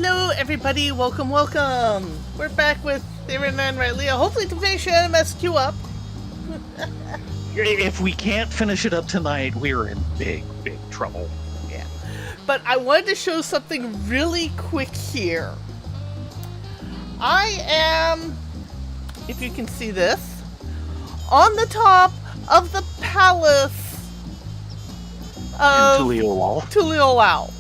Hello, everybody. Welcome. We're back with Theron and Riley. Hopefully to finish MSQ up. If we can't finish it up tonight, we're in big trouble. Yeah. But I wanted to show something really quick here. I am, if you can see this, on the top of the palace of Tuliolao.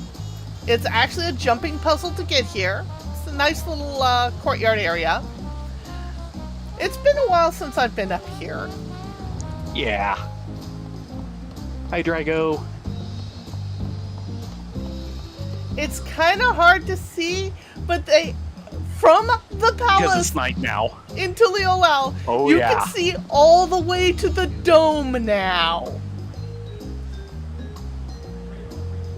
It's actually a jumping puzzle to get here. It's a nice little courtyard area. It's been a while since I've been up here. Yeah. Hi, Drago. It's kind of hard to see, but from the palace because it's night now in Tuliolao, you can see all the way to the dome now.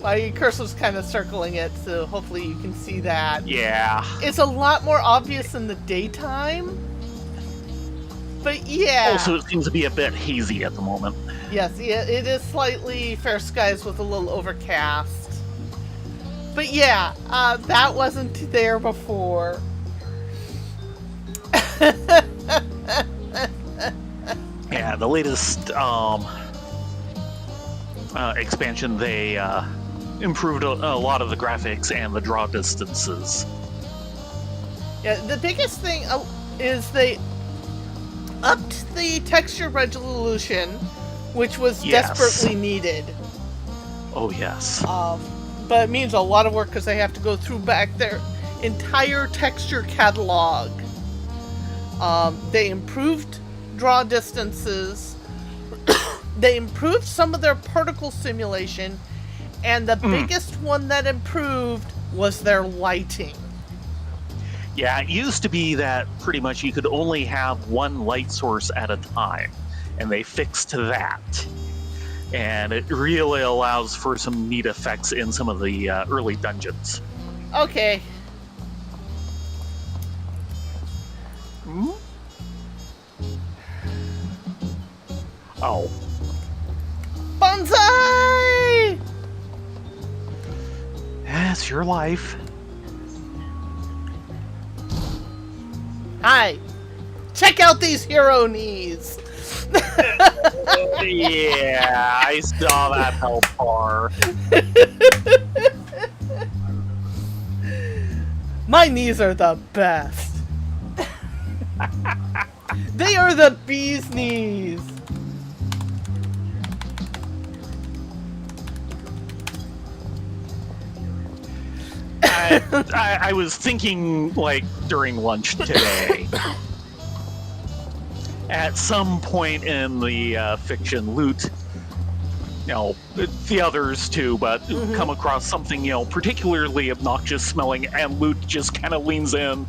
My cursor's kind of circling it, so hopefully you can see that. Yeah. It's a lot more obvious in the daytime. But yeah. Also, it seems to be a bit hazy at the moment. Yes, it is slightly fair skies with a little overcast. But yeah, that wasn't there before. Yeah, the latest expansion, they improved a lot of the graphics and the draw distances. Yeah, the biggest thing is they upped the texture resolution, which was desperately needed. Oh, yes. But it means a lot of work because they have to go through back their entire texture catalog. They improved draw distances. They improved some of their particle simulation. And the biggest one that improved was their lighting. Yeah, it used to be that pretty much you could only have one light source at a time, and they fixed that. And it really allows for some neat effects in some of the early dungeons. Okay. Oh. Bonsai! That's your life. Hi. Check out these hero knees. Yeah, I saw that help far. My knees are the best. They are the bee's knees. I was thinking, like, during lunch today. At some point in the fiction, Loot, the others too, but come across something, particularly obnoxious smelling, and Loot just kind of leans in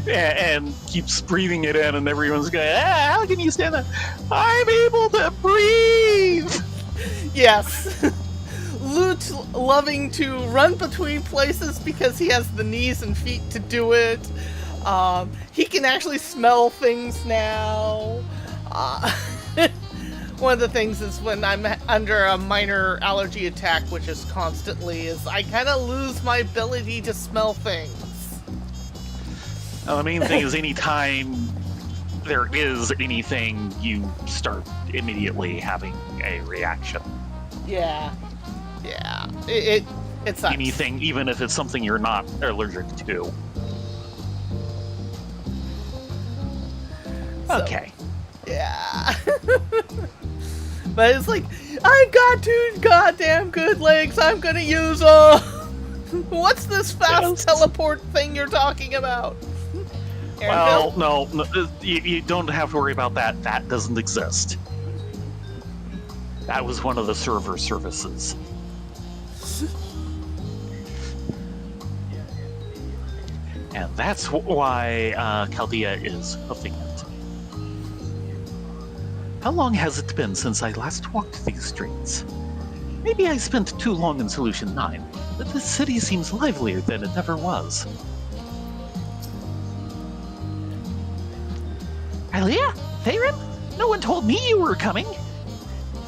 and keeps breathing it in, and everyone's going, how can you stand that? I'm able to breathe! Yes. Loot loving to run between places because he has the knees and feet to do it. He can actually smell things now. One of the things is when I'm under a minor allergy attack, which is constantly, is I kind of lose my ability to smell things. Now, the main thing is anytime there is anything, you start immediately having a reaction. Yeah. It sucks. Anything, even if it's something you're not allergic to. Okay. Yeah. But it's like, I've got 2 goddamn good legs, I'm gonna use them! What's this fast teleport thing you're talking about? Well, no, you don't have to worry about that. That doesn't exist. That was one of the server services. And that's why Chaldea is hoofing it. How long has it been since I last walked these streets? Maybe I spent too long in Solution 9, but this city seems livelier than it ever was. Alia? Theron? No one told me you were coming.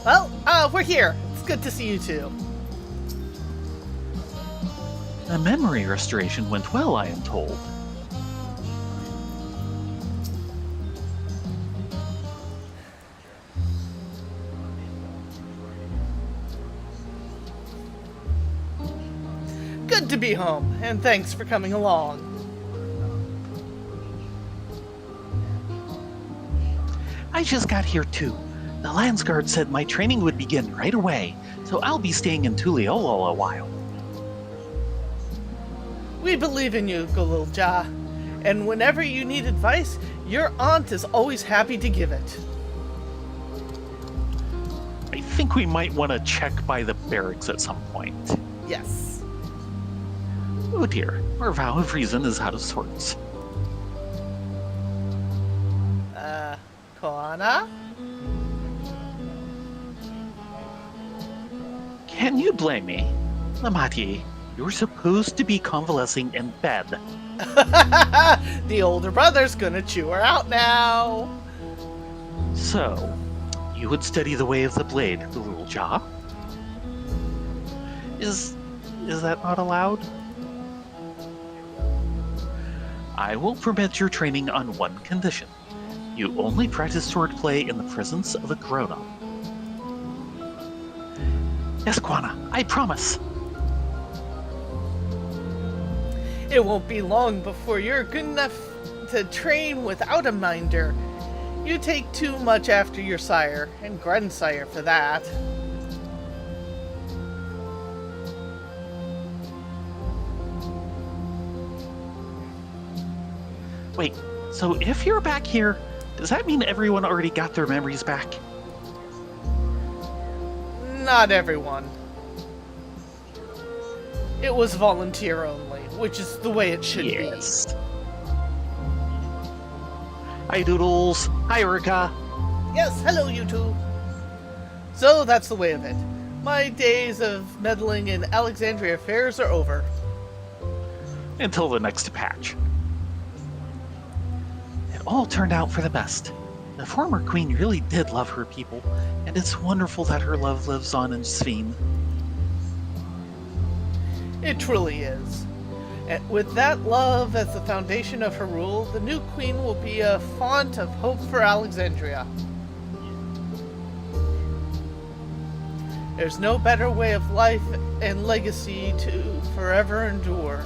Well, we're here. It's good to see you too. The memory restoration went well, I am told. Good to be home, and thanks for coming along. I just got here too. The Landsguard said my training would begin right away, so I'll be staying in Tuliolo a while. We believe in you, Golilja, and whenever you need advice, your aunt is always happy to give it. I think we might want to check by the barracks at some point. Yes. Oh dear, our vow of reason is out of sorts. Koana? Can you blame me? Lamati, you're supposed to be convalescing in bed. The older brother's gonna chew her out now. So, you would study the way of the blade, Golilja? Is that not allowed? I will permit your training on one condition. You only practice swordplay in the presence of a grown-up. Yes, Quana, I promise. It won't be long before you're good enough to train without a minder. You take too much after your sire, and grandsire for that. Wait, so if you're back here, does that mean everyone already got their memories back? Not everyone. It was volunteer only, which is the way it should be. Hi, Doodles. Hi, Urka. Yes, hello, you two. So that's the way of it. My days of meddling in Alexandria affairs are over. Until the next patch. It all turned out for the best. The former queen really did love her people, and it's wonderful that her love lives on in Sveen. It truly is. And with that love as the foundation of her rule, the new queen will be a font of hope for Alexandria. There's no better way of life and legacy to forever endure.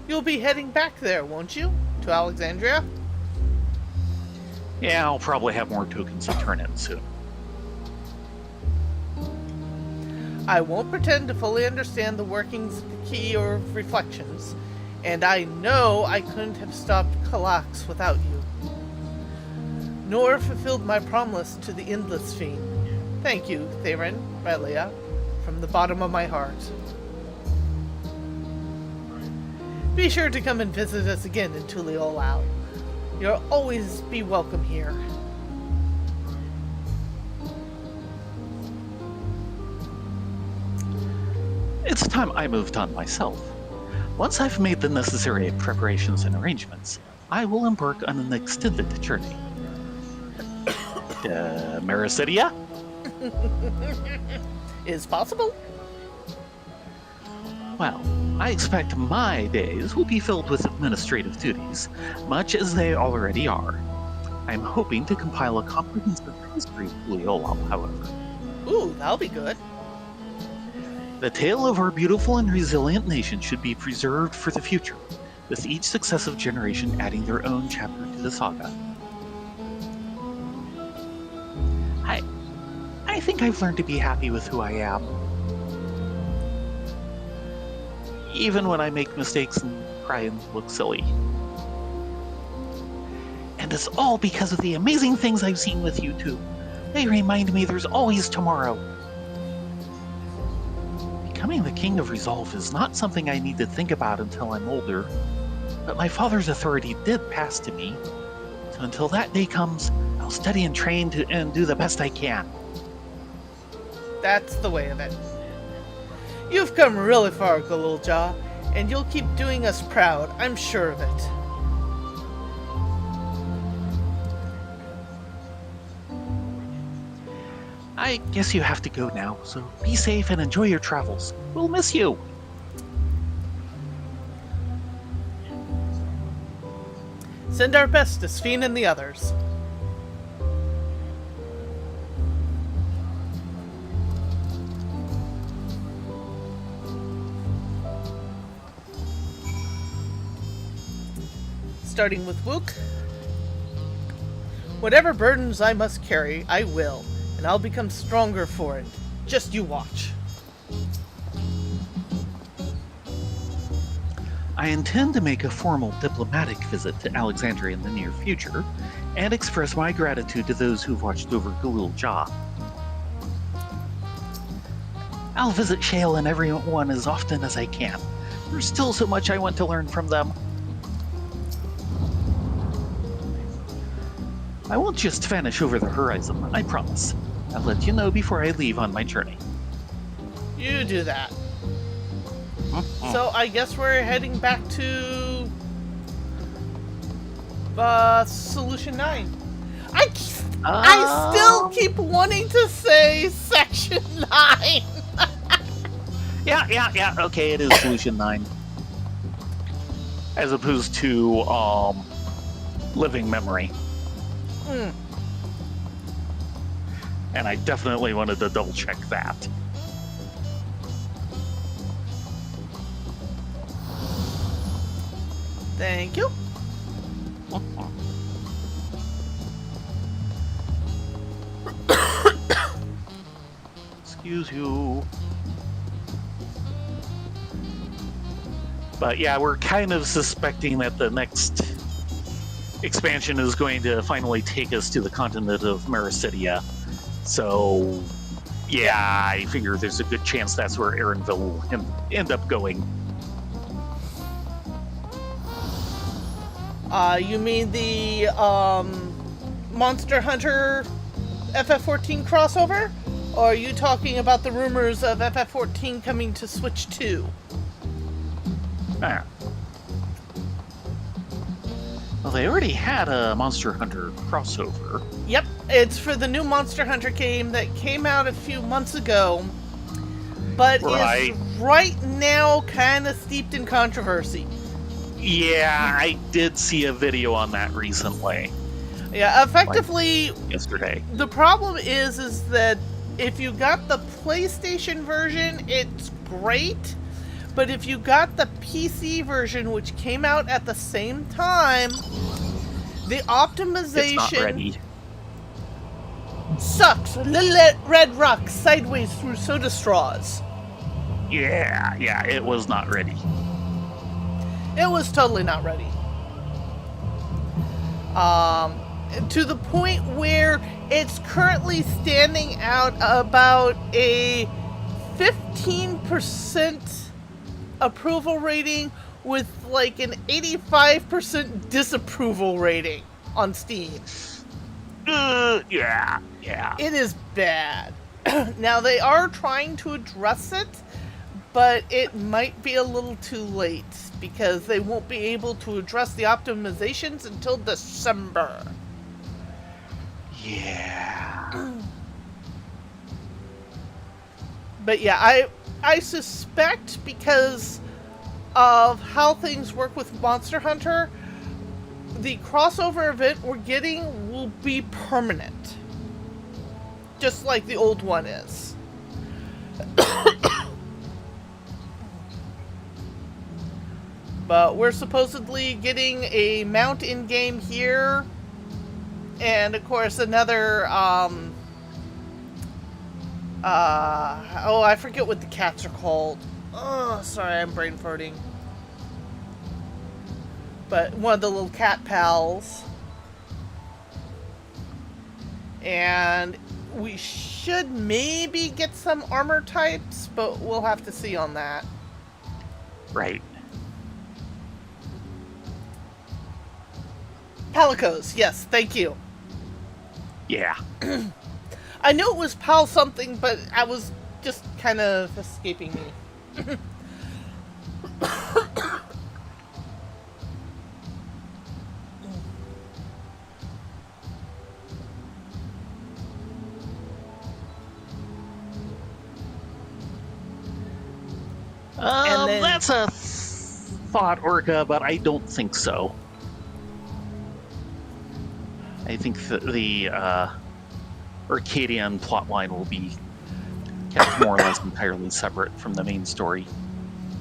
You'll be heading back there, won't you? To Alexandria? Yeah, I'll probably have more tokens to turn in soon. I won't pretend to fully understand the workings of the key or reflections, and I know I couldn't have stopped Kalax without you, nor fulfilled my promise to the Endless Fiend. Thank you, Theron, Relia, from the bottom of my heart. Be sure to come and visit us again in Tuliolao. You'll always be welcome here. It's time I moved on myself. Once I've made the necessary preparations and arrangements, I will embark on an extended journey. Maricidia? Is possible? Well, I expect my days will be filled with administrative duties, much as they already are. I'm hoping to compile a comprehensive history of Tuliolao, however. Ooh, that'll be good. The tale of our beautiful and resilient nation should be preserved for the future, with each successive generation adding their own chapter to the saga. I think I've learned to be happy with who I am. Even when I make mistakes and cry and look silly. And it's all because of the amazing things I've seen with you two. They remind me there's always tomorrow. Becoming the King of Resolve is not something I need to think about until I'm older, but my father's authority did pass to me. So until that day comes, I'll study and train and do the best I can. That's the way of it. You've come really far, Golilja, and you'll keep doing us proud, I'm sure of it. I guess you have to go now, so be safe and enjoy your travels. We'll miss you. Send our best to Sphene and the others. Starting with Wook. Whatever burdens I must carry, I will, and I'll become stronger for it. Just you watch. I intend to make a formal diplomatic visit to Alexandria in the near future, and express my gratitude to those who've watched over Galul Jah. I'll visit Shale and everyone as often as I can. There's still so much I want to learn from them. I won't just vanish over the horizon, I promise. I'll let you know before I leave on my journey. You do that. So I guess we're heading back to Solution 9. I still keep wanting to say Section 9. Yeah, okay, it is Solution 9. As opposed to, Living Memory. And I definitely wanted to double check that. Thank you. Excuse you. But yeah, we're kind of suspecting that the next expansion is going to finally take us to the continent of Mericidia. So, yeah, I figure there's a good chance that's where Aaronville will end up going. You mean the Monster Hunter FF14 crossover? Or are you talking about the rumors of FF14 coming to Switch 2? Ah. Well, they already had a Monster Hunter crossover. Yep, it's for the new Monster Hunter game that came out a few months ago, but is right now kind of steeped in controversy. Yeah, I did see a video on that recently. Yeah, effectively, like yesterday. The problem is that if you got the PlayStation version, it's great, but if you got the PC version, which came out at the same time, the optimization it's not ready. Sucks. Little red rocks sideways through soda straws. Yeah, it was not ready. It was totally not ready. To the point where it's currently standing out about a 15% approval rating with like an 85% disapproval rating on Steam. Yeah. It is bad. Now they are trying to address it, but it might be a little too late because they won't be able to address the optimizations until December. Yeah. But yeah, I suspect because of how things work with Monster Hunter, the crossover event we're getting will be permanent. Just like the old one is. But we're supposedly getting a mount in-game here. And of course another, I forget what the cats are called. Oh, sorry, I'm brain farting. But one of the little cat pals. And we should maybe get some armor types, but we'll have to see on that. Right. Palicos, yes, thank you. Yeah. I knew it was Pal something, but I was just kind of escaping me. And then- That's a thought, Orca, but I don't think so. I think the Arcadian plotline will be kept more or less entirely separate from the main story.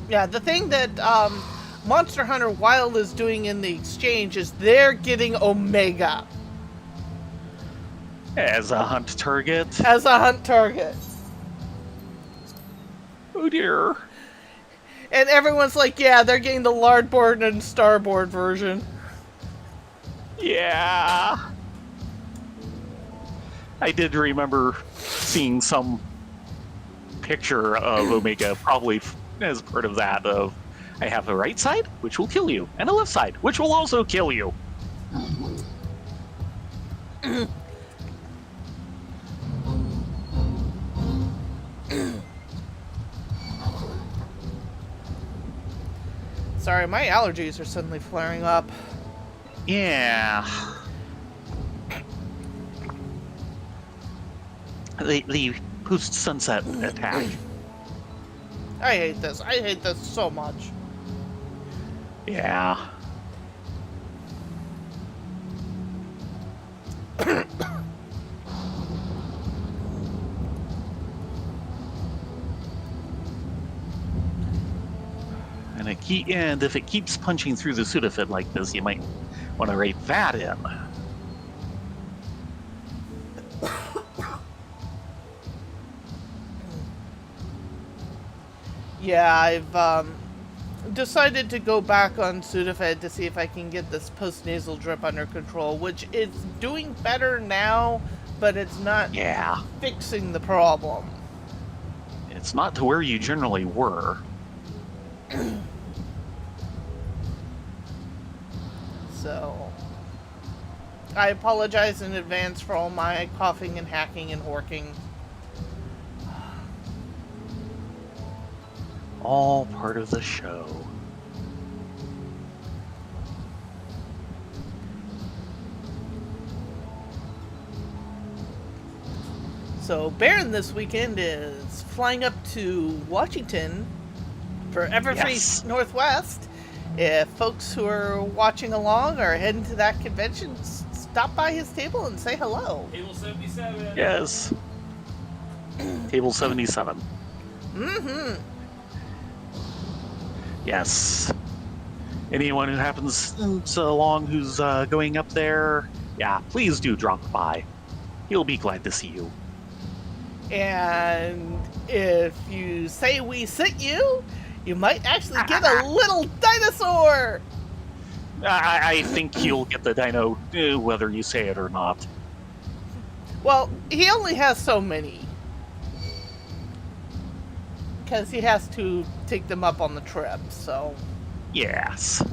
Yeah, the thing that Monster Hunter Wild is doing in the exchange is they're getting Omega As a hunt target. as a hunt target. Oh dear. And everyone's like, yeah, they're getting the Lardboard and Starboard version. Yeah. I did remember seeing some picture of Omega, probably as part of that, of I have a right side, which will kill you, and a left side, which will also kill you. Sorry, my allergies are suddenly flaring up. Yeah. The post-sunset attack. I hate this. I hate this so much. Yeah. And if it keeps punching through the Sudafed like this, you might want to write that in. Yeah, I've decided to go back on Sudafed to see if I can get this post-nasal drip under control, which is doing better now, but it's not fixing the problem. It's not to where you generally were. So, I apologize in advance for all my coughing and hacking and horking. All part of the show. So, Baron this weekend is flying up to Washington for Everfree Northwest. If folks who are watching along are heading to that convention, stop by his table and say hello. Table 77. Yes. Table 77. Mm-hmm. Yes. Anyone who happens along who's going up there, yeah, please do drop by. He'll be glad to see you. And if you say we sent you, you might actually get a little dinosaur! I think you'll get the dino whether you say it or not. Well, he only has so many. Because he has to take them up on the trip, so... Yes.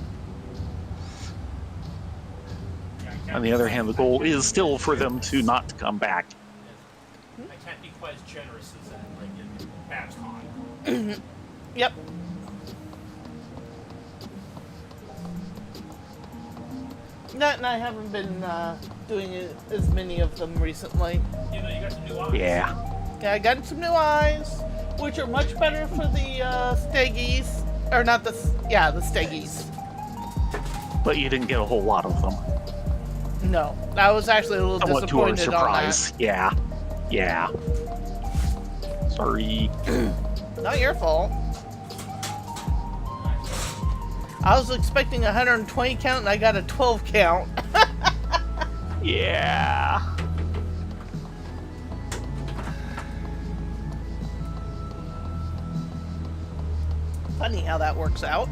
On the other hand, the goal is still for them to not come back. I can't be quite as generous as in BabsCon. Yep. And I haven't been doing as many of them recently. You know, you got some new eyes. Yeah. Yeah, I got some new eyes, which are much better for the Steggies. Or not the... Yeah, the Steggies. But you didn't get a whole lot of them. No. I was actually a little Somewhat to our disappointed on that. surprise. Yeah. Yeah. Sorry. Not your fault. I was expecting a 120 count and I got a 12 count. Yeah. Funny how that works out.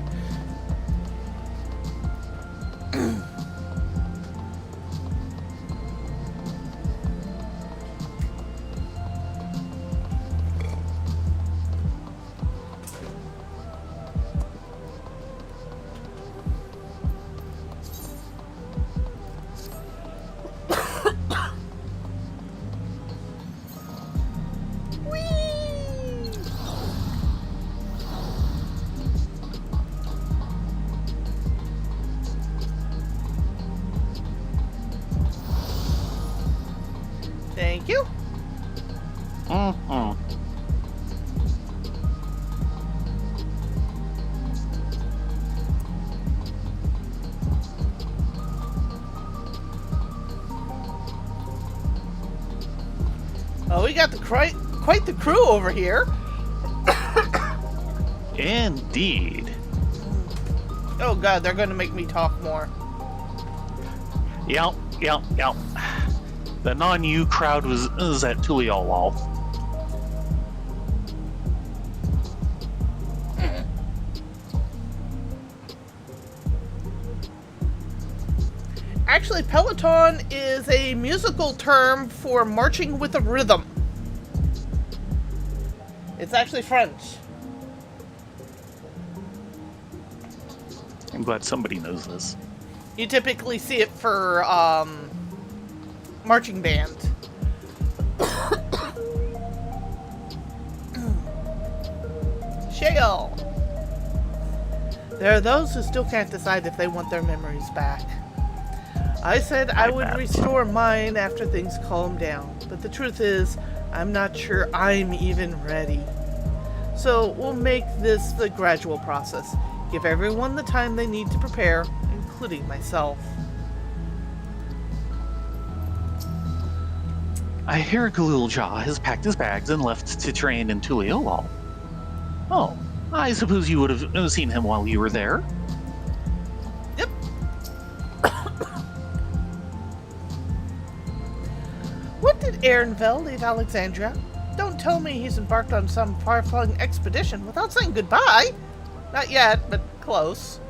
We got quite the crew over here. Indeed. Oh god, they're gonna make me talk more. Yep. The non-U crowd was at Tuliolol. Actually, Peloton is a musical term for marching with a rhythm. It's actually French. I'm glad somebody knows this. You typically see it for marching band. Shale. There are those who still can't decide if they want their memories back. I said I would restore mine after things calm down, but the truth is, I'm not sure I'm even ready. So we'll make this the gradual process. Give everyone the time they need to prepare, including myself. I hear Galulja has packed his bags and left to train in Tuliolol. Oh, I suppose you would have seen him while you were there. Yep. What did Ehrenfeld leave Alexandria? Don't tell me he's embarked on some far-flung expedition without saying goodbye. Not yet, but close.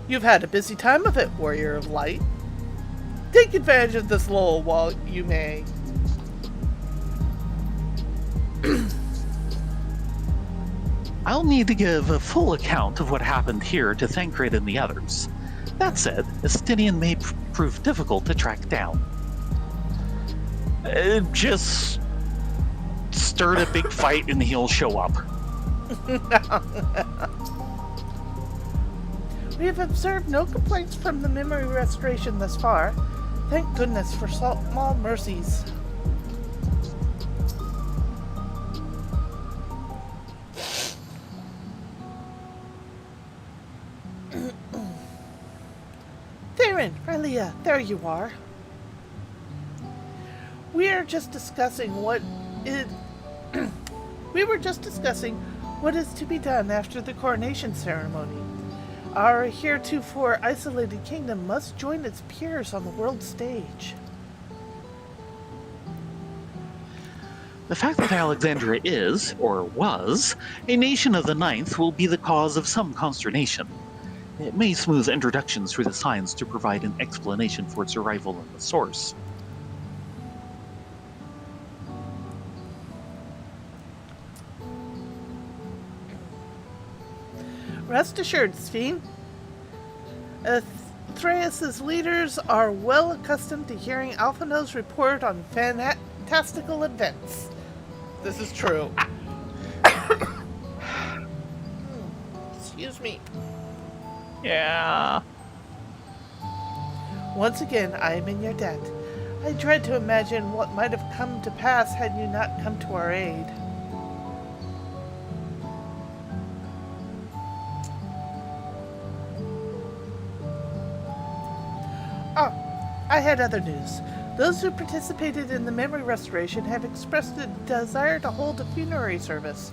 You've had a busy time of it, Warrior of Light. Take advantage of this lull while you may. I'll need to give a full account of what happened here to Thancred and the others. That said, Estinian may prove difficult to track down. Just start a big fight and he'll show up. We have observed no complaints from the memory restoration thus far. Thank goodness for small mercies. Theron, Relia, there you are. We were just discussing what is to be done after the coronation ceremony. Our heretofore isolated kingdom must join its peers on the world stage. The fact that Alexandria is, or was, a nation of the Ninth will be the cause of some consternation. It may smooth introductions for the signs to provide an explanation for its arrival in the source. Rest assured, Steen. Threus' leaders are well accustomed to hearing Alphino's report on fantastical events. This is true. Excuse me. Yeah. Once again, I am in your debt. I dread to imagine what might have come to pass had you not come to our aid. Oh, I had other news. Those who participated in the memory restoration have expressed a desire to hold a funerary service.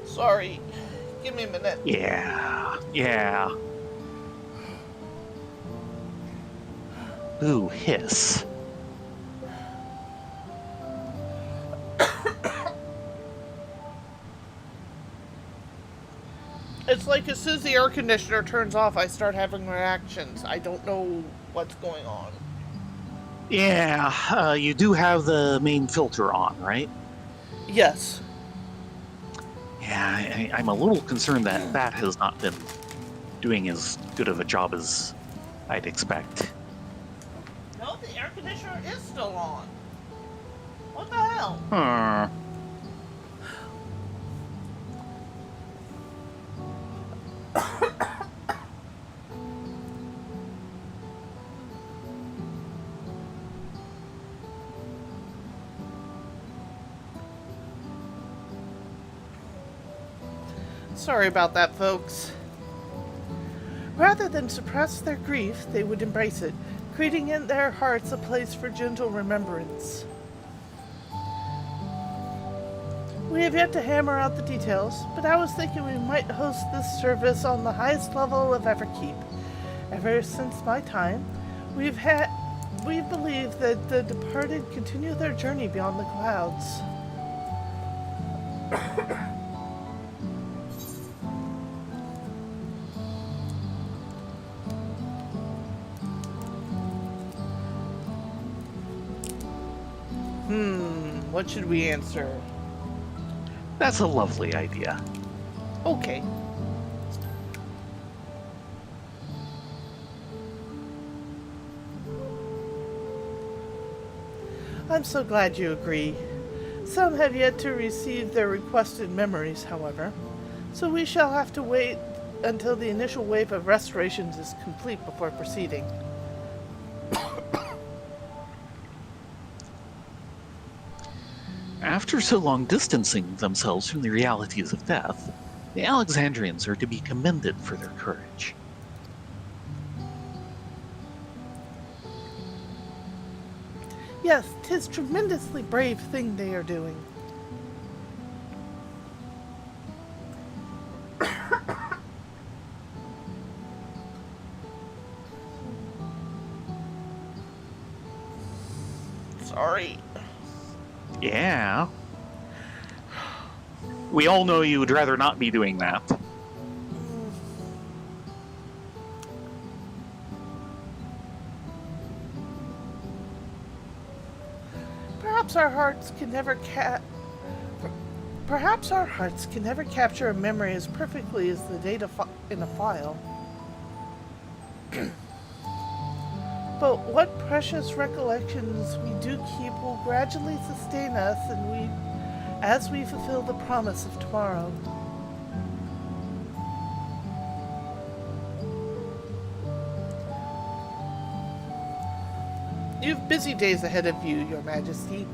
Sorry. Give me a minute. Yeah. Ooh, hiss. It's like as soon as the air conditioner turns off, I start having reactions. I don't know what's going on. Yeah, you do have the main filter on, right? Yes. Yeah, I'm a little concerned that that has not been doing as good of a job as I'd expect. No, the air conditioner is still on. What the hell? Sorry about that, folks. Rather than suppress their grief, they would embrace it, creating in their hearts a place for gentle remembrance. We have yet to hammer out the details, but I was thinking we might host this service on the highest level of Everkeep. Ever since my time, we've believed that the departed continue their journey beyond the clouds. What should we answer? That's a lovely idea. Okay. I'm so glad you agree. Some have yet to receive their requested memories, however, so we shall have to wait until the initial wave of restorations is complete before proceeding. After so long distancing themselves from the realities of death, the Alexandrians are to be commended for their courage. Yes, 'tis tremendously brave thing they are doing. Sorry. Yeah. We all know you would rather not be doing that. Perhaps our hearts can never capture a memory as perfectly as the data in a file. But what precious recollections we do keep will gradually sustain us as we fulfill the promise of tomorrow. You've busy days ahead of you, Your Majesty.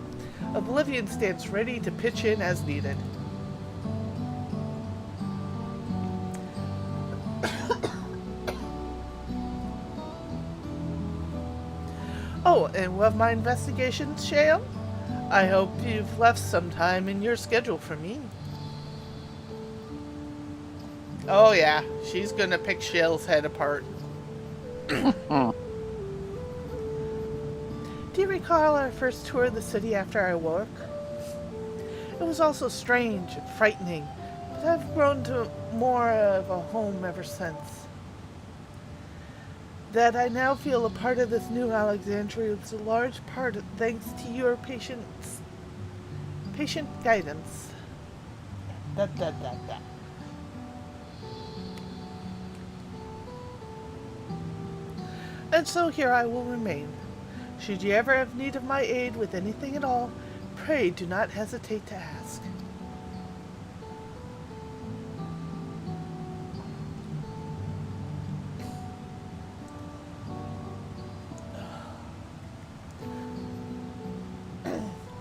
Oblivion stands ready to pitch in as needed. Oh, and of my investigations, Shale? I hope you've left some time in your schedule for me. Oh yeah, she's gonna pick Shale's head apart. Do you recall our first tour of the city after I awoke? It was also strange and frightening, but I've grown to more of a home ever since. That I now feel a part of this new Alexandria is a large part thanks to your patient guidance. And so here I will remain. Should you ever have need of my aid with anything at all, pray do not hesitate to ask.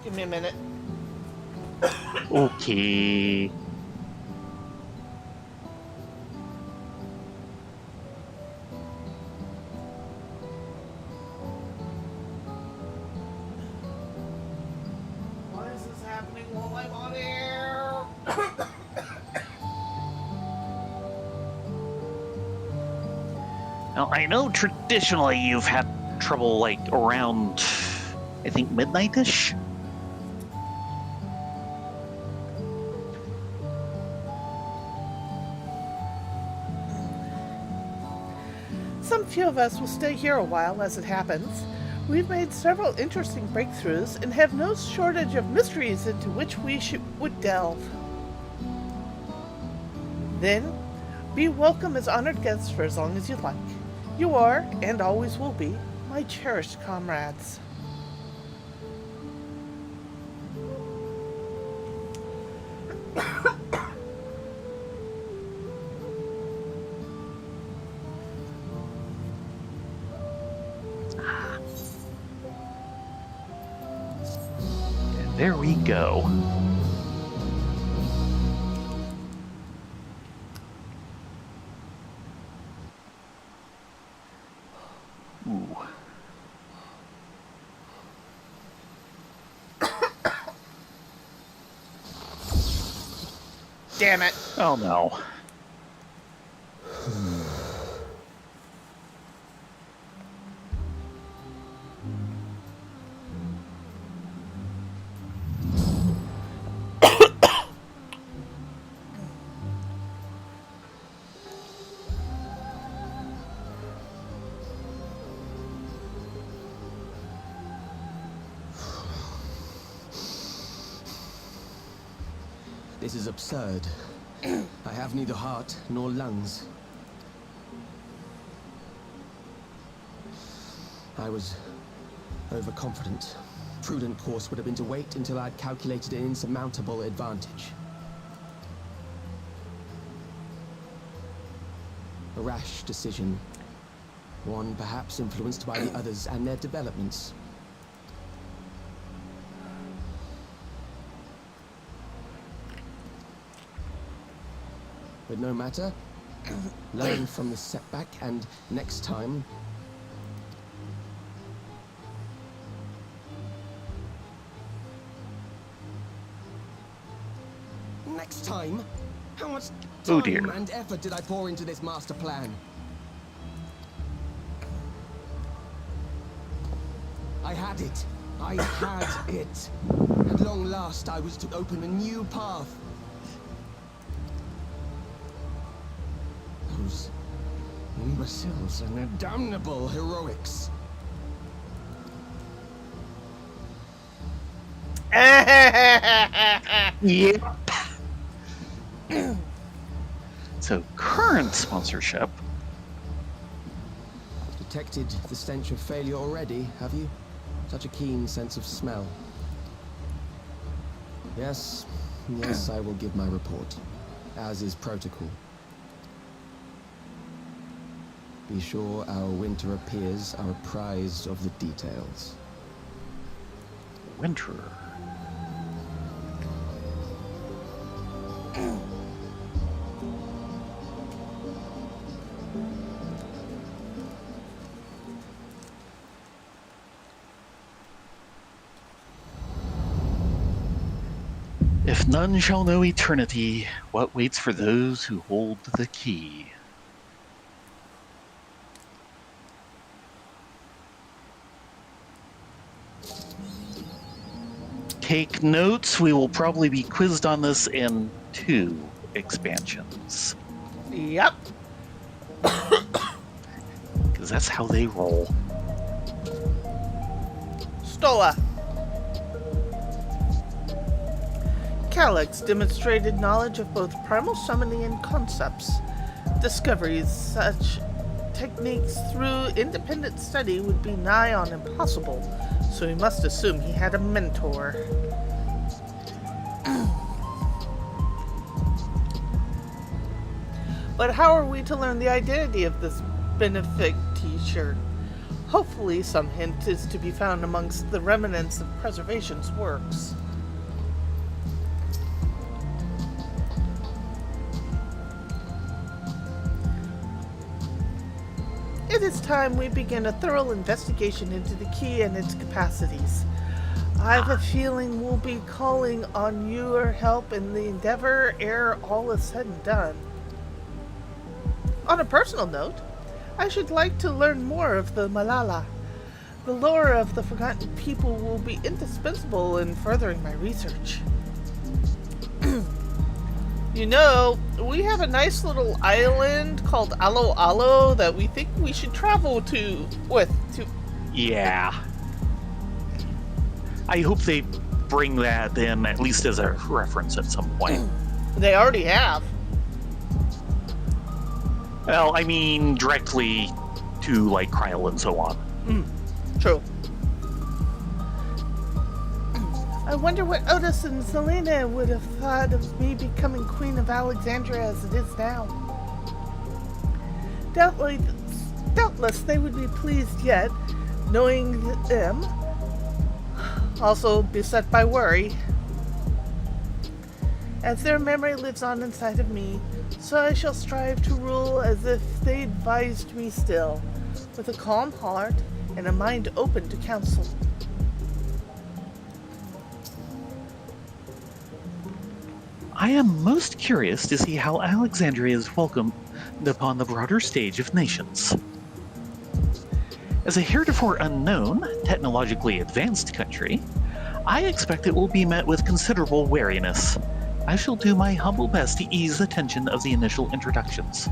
Give me a minute. Okay. Why is this happening while I'm on air? Now, I know traditionally you've had trouble, like, around, I think, midnight-ish? Some few of us will stay here a while as it happens. We've made several interesting breakthroughs and have no shortage of mysteries into which we would delve. Then, be welcome as honored guests for as long as you like. You are, and always will be, my cherished comrades. There we go. Ooh. Damn it. Oh no. This is absurd. I have neither heart nor lungs. I was overconfident. Prudent course would have been to wait until I'd calculated an insurmountable advantage. A rash decision. One perhaps influenced by the others and their developments. But no matter. Learn from the setback, and next time... Next time? How much Oh, time dear. and effort did I pour into this master plan? I had it. I had it. At long last, I was to open a new path. Those imbeciles and their damnable heroics. Yep. So, current sponsorship. Detected the stench of failure already, have you? Such a keen sense of smell. Yes, yes, I will give my report, as is protocol. Be sure our winter peers are apprised of the details. Winter. If none shall know eternity, what waits for those who hold the key? Take notes, we will probably be quizzed on this in 2 expansions. Yep. Because that's how they roll. Stola. Calyx demonstrated knowledge of both primal summoning and concepts. Discoveries such techniques through independent study would be nigh on impossible, so we must assume he had a mentor. But how are we to learn the identity of this benefic teacher? Hopefully some hint is to be found amongst the remnants of preservation's works. It is time we begin a thorough investigation into the key and its capacities. I have a feeling we'll be calling on your help in the endeavor ere all is said and done. On a personal note, I should like to learn more of the Malala. The lore of the forgotten people will be indispensable in furthering my research. You know, we have a nice little island called Alo Alo that we think we should travel to. Yeah. I hope they bring that in, at least as a reference at some point. They already have. Well, I mean, directly to, like, Kryl and so on. True. I wonder what Otis and Selena would have thought of me becoming Queen of Alexandria as it is now. Doubtless they would be pleased yet, knowing them. Also beset by worry. As their memory lives on inside of me, so I shall strive to rule as if they advised me still. with a calm heart and a mind open to counsel. I am most curious to see how Alexandria is welcomed upon the broader stage of nations. As a heretofore unknown, technologically advanced country, I expect it will be met with considerable wariness. I shall do my humble best to ease the tension of the initial introductions.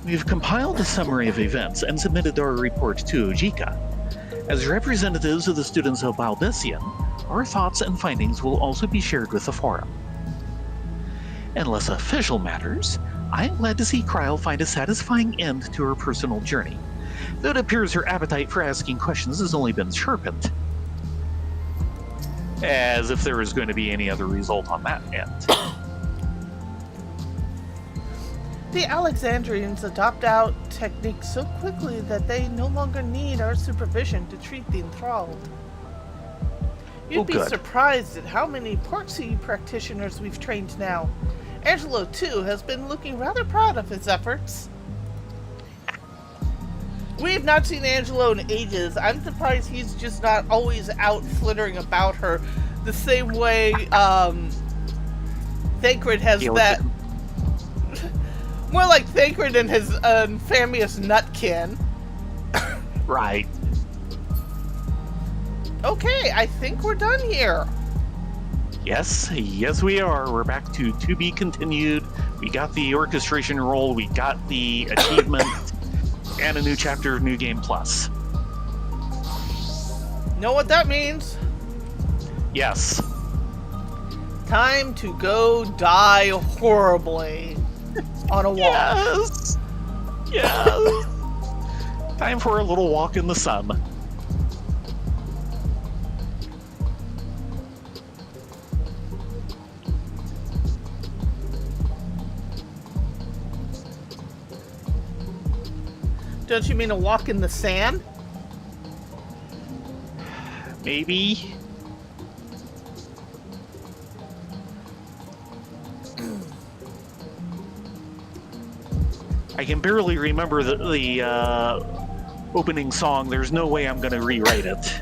We've compiled a summary of events and submitted our report to Ojika. As representatives of the students of Baldessian, our thoughts and findings will also be shared with the forum. In less official matters, I am glad to see Kryl find a satisfying end to her personal journey, though it appears her appetite for asking questions has only been sharpened. As if there was going to be any other result on that end. The Alexandrians adopt out techniques so quickly that they no longer need our supervision to treat the enthralled. You'd be surprised at how many Portsea practitioners we've trained now. Angelo, too, has been looking rather proud of his efforts. We've not seen Angelo in ages. I'm surprised he's just not always out flittering about her the same way Thancred has that... More like Thancred and his famous nutkin. Right. Okay, I think we're done here. Yes we are. We're back to be continued. We got the orchestration roll, we got the achievement, and a new chapter of New Game Plus. Know what that means? Yes. Time to go die horribly on a walk. Yes. Time for a little walk in the sun. Don't you mean a walk in the sand? Maybe. I can barely remember the opening song. There's no way I'm going to rewrite it.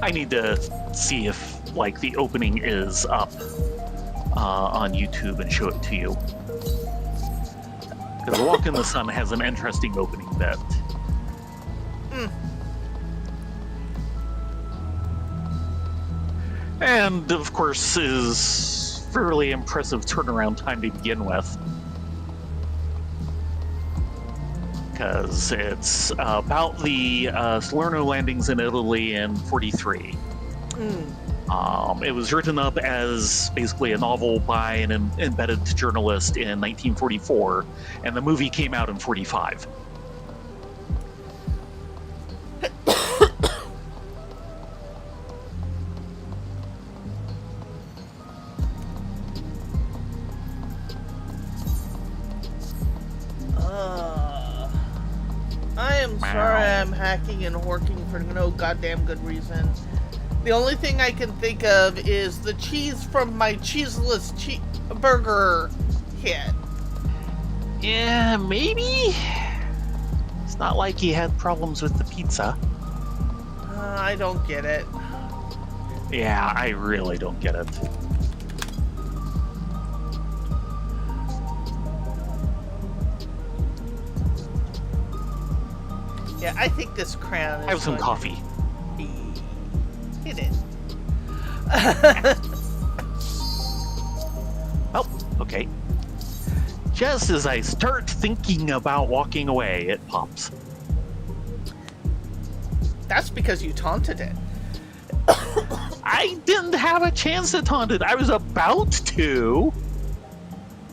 I need to see if, like, the opening is up on YouTube and show it to you. Because Walk in the Sun has an interesting opening bit. And, of course, is fairly impressive turnaround time to begin with. Because it's about the Salerno landings in Italy in 43. It was written up as basically a novel by an embedded journalist in 1944, and the movie came out in 45. I am sorry I'm hacking and working for no goddamn good reason. The only thing I can think of is the cheese from my cheeseless burger hit. Yeah, maybe? It's not like he had problems with the pizza. I don't get it. Yeah, I really don't get it. Yeah, I think this crown is... Have some coffee. Hit it. Oh, okay. Just as I start thinking about walking away, it pops. That's because you taunted it. I didn't have a chance to taunt it. I was about to.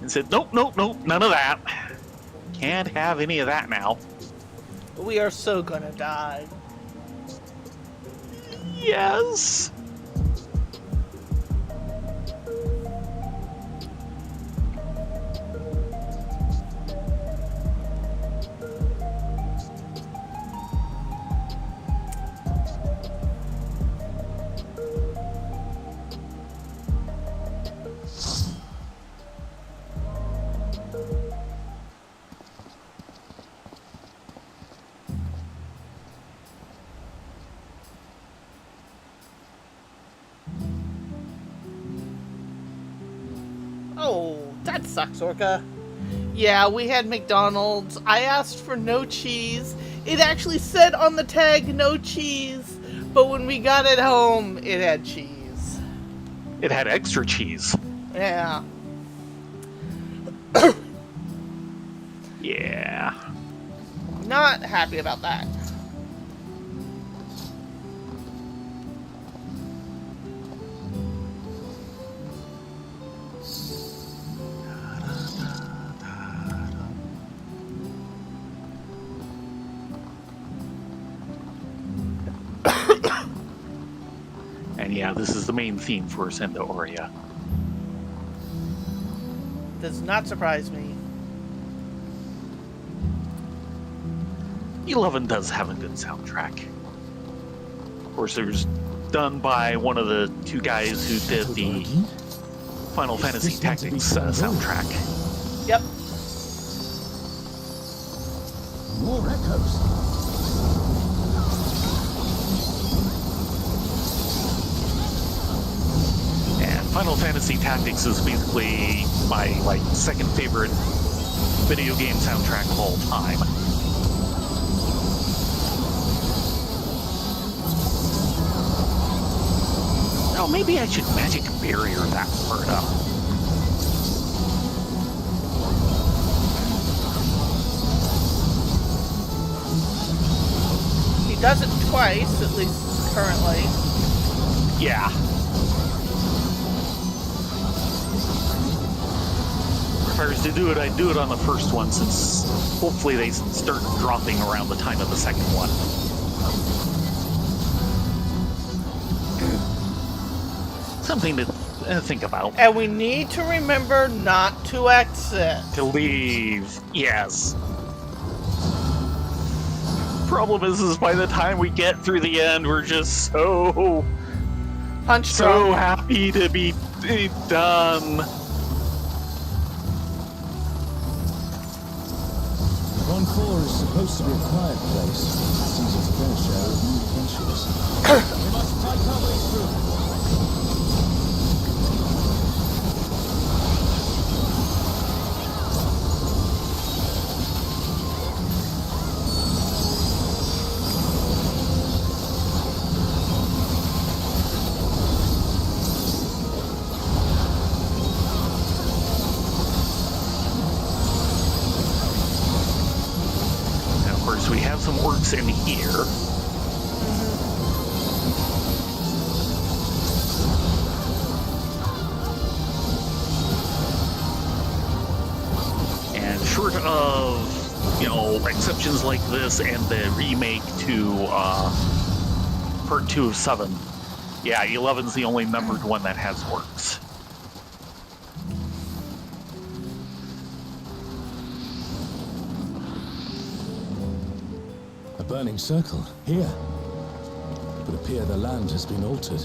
And said, nope, none of that. Can't have any of that now. We are so gonna die. Yes. Oh, that sucks, Orca. Yeah, we had McDonald's. I asked for no cheese. It actually said on the tag, no cheese. But when we got it home, it had cheese. It had extra cheese. Yeah. Yeah. Not happy about that. And yeah, this is the main theme for Senda Aurea. Does not surprise me. 11 does have a good soundtrack. Of course, it was done by one of the two guys who did the Final Fantasy Tactics soundtrack. Yep. More echoes. And Final Fantasy Tactics is basically my second favorite video game soundtrack of all time. Oh, maybe I should magic barrier that part up. He does it twice, at least currently. Yeah. If I was to do it, I'd do it on the first one, since hopefully they start dropping around the time of the second one. Something to think about. And we need to remember not to exit. To leave, yes. Problem is by the time we get through the end, we're just so Punch drunk. happy to be done. One 4 is supposed to be a quiet place. Seems its fair share of new adventures. We must fight our way through. We have some orcs in here. And short of, exceptions like this and the remake to Part 2 of 7, yeah, 11's the only numbered one that has orcs. Burning circle, here. It would appear the land has been altered.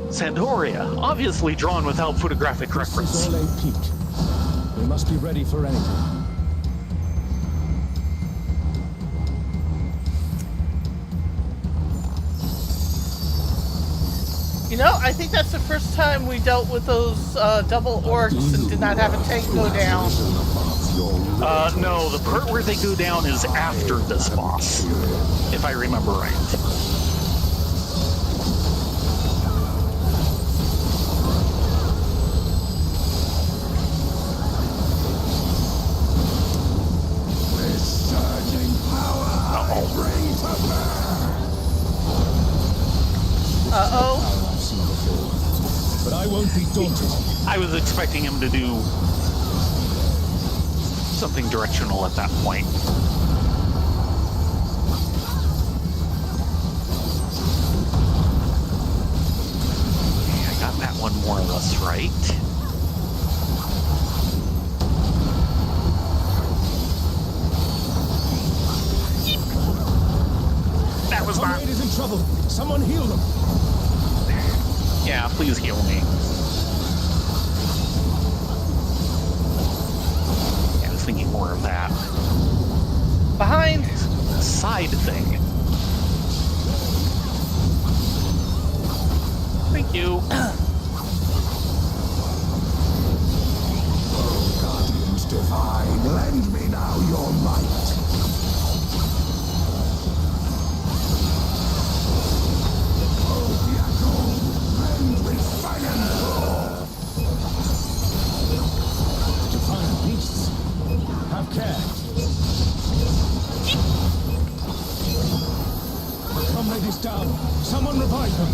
Sandoria, obviously drawn without photographic This reference. is all a peak. We must be ready for anything. I think that's the first time we dealt with those double orcs and did not have a tank go down. No, the part where they go down is after this boss, if I remember right. Uh-oh. I've seen before. But I won't be daunted. I was expecting him to do something directional at that point. Okay, I got that one more or less right. That was not... Comrade is in trouble. Someone heal them. Yeah, please heal me. Yeah, I was thinking more of that. Behind. The side thing. We Thank you. Guardians divine, lend me now your might. Oh, Diaco, rend with fire. Divine beasts. Have care. Some ladies down. Someone revive them.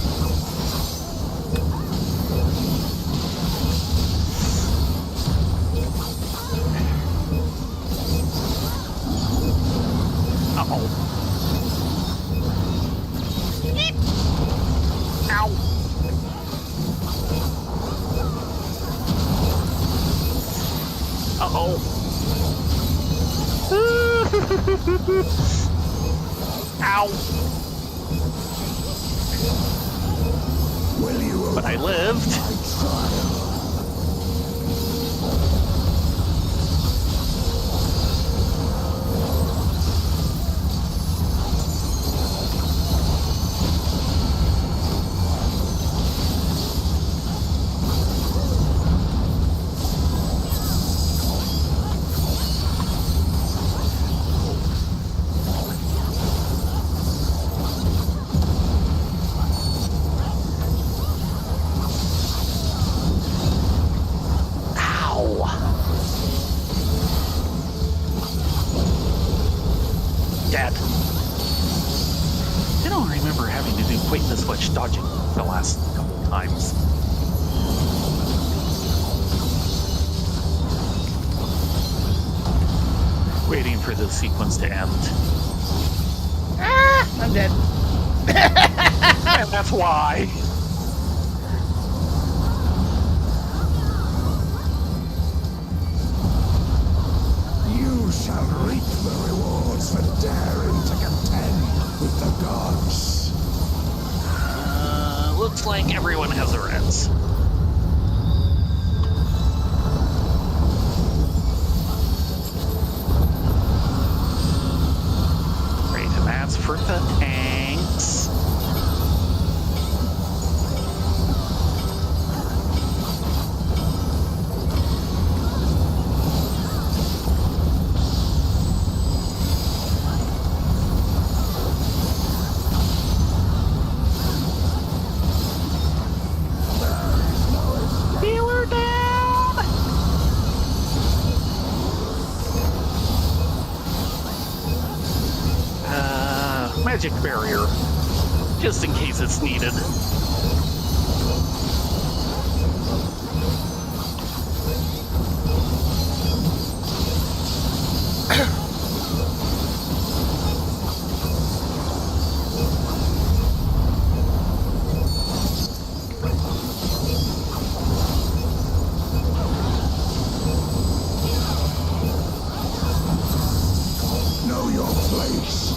Uh-oh. Ow. Uh-oh. Ow. Will you But I lived. my trial? Ow. Dead. I don't remember having to do quite this much dodging the last couple times. Waiting for the sequence to end. Ah, I'm dead. And that's why. You shall reap the rewards for daring to contend with the gods. Looks like everyone has their ends. Great, and that's for the tanks. Feeler down! Magic barrier. Just in case it's needed. Know your place.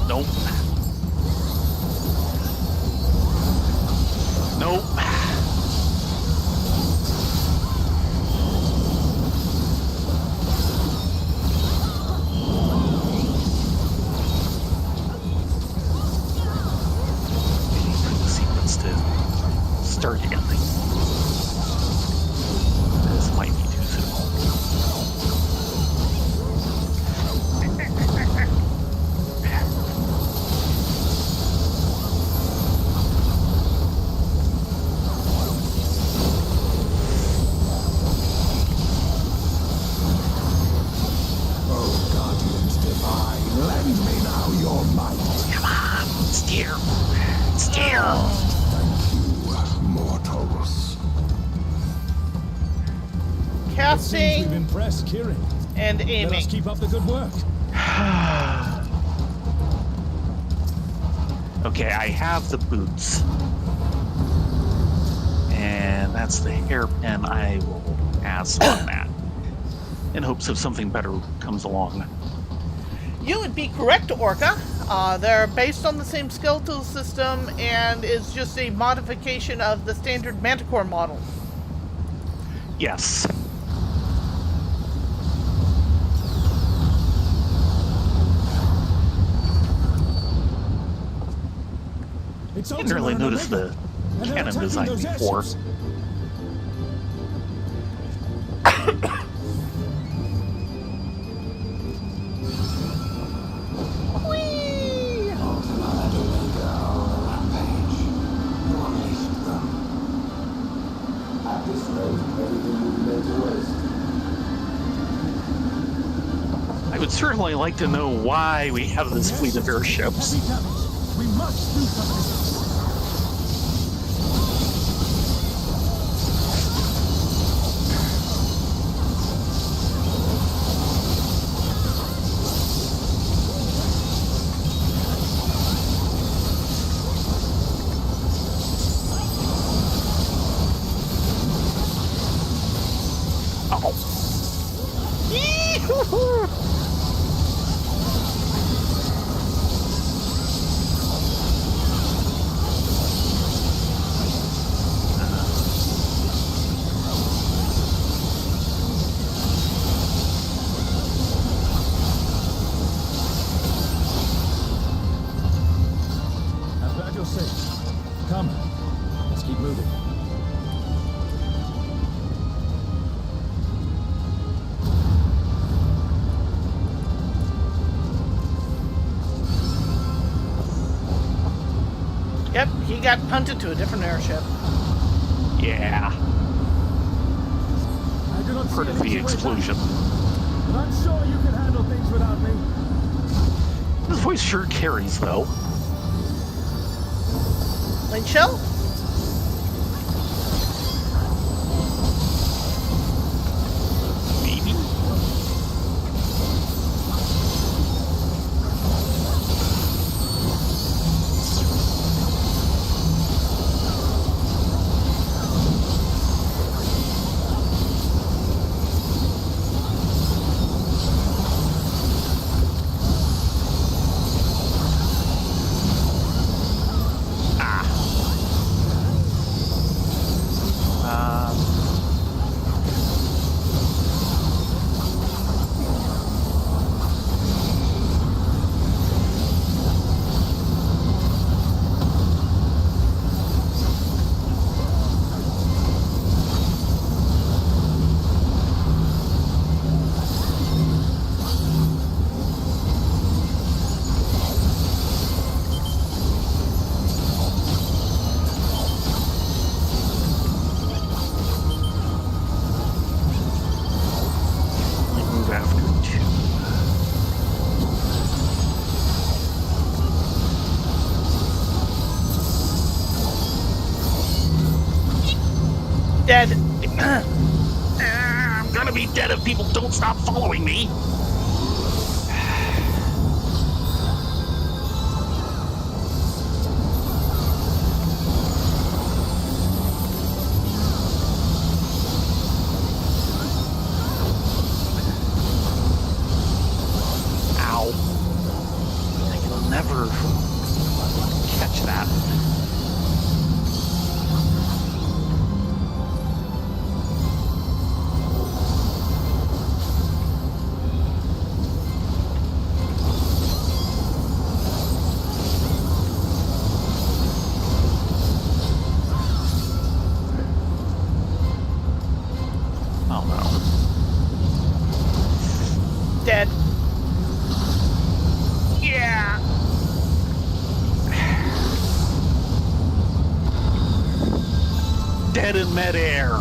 Nope. Nope. Waiting for the sequence to start ending. This might be too soon. Oh, guardians divine, lend me now your might. Come on, steer. Steer. Thank you, mortals. It seems we've Casting impressed Kirin. and Let us aiming. keep up the good work. Okay, I have the boots. And that's the hairpin. I will pass on that. in hopes of something better comes along. You would be correct, Orca. They're based on the same skeletal system and is just a modification of the standard Manticore model. Yes. It's I didn't really Ultima and notice Omega, the and they're cannon attacking design those before. airships. I would certainly like to know why we have this fleet of airships. Heavy damage. We must do something. I'm glad you're safe. Come, let's keep moving. Yep, he got punted to a different airship. Yeah, I do not part see of any the way back, explosion. but I'm sure you can handle things without me. His voice sure carries, though. Link shell? Maybe. Move after two. Dead. I'm gonna be dead if people don't stop following me. Ow. I can never catch that. Oh no. Dead. Yeah. Dead in midair.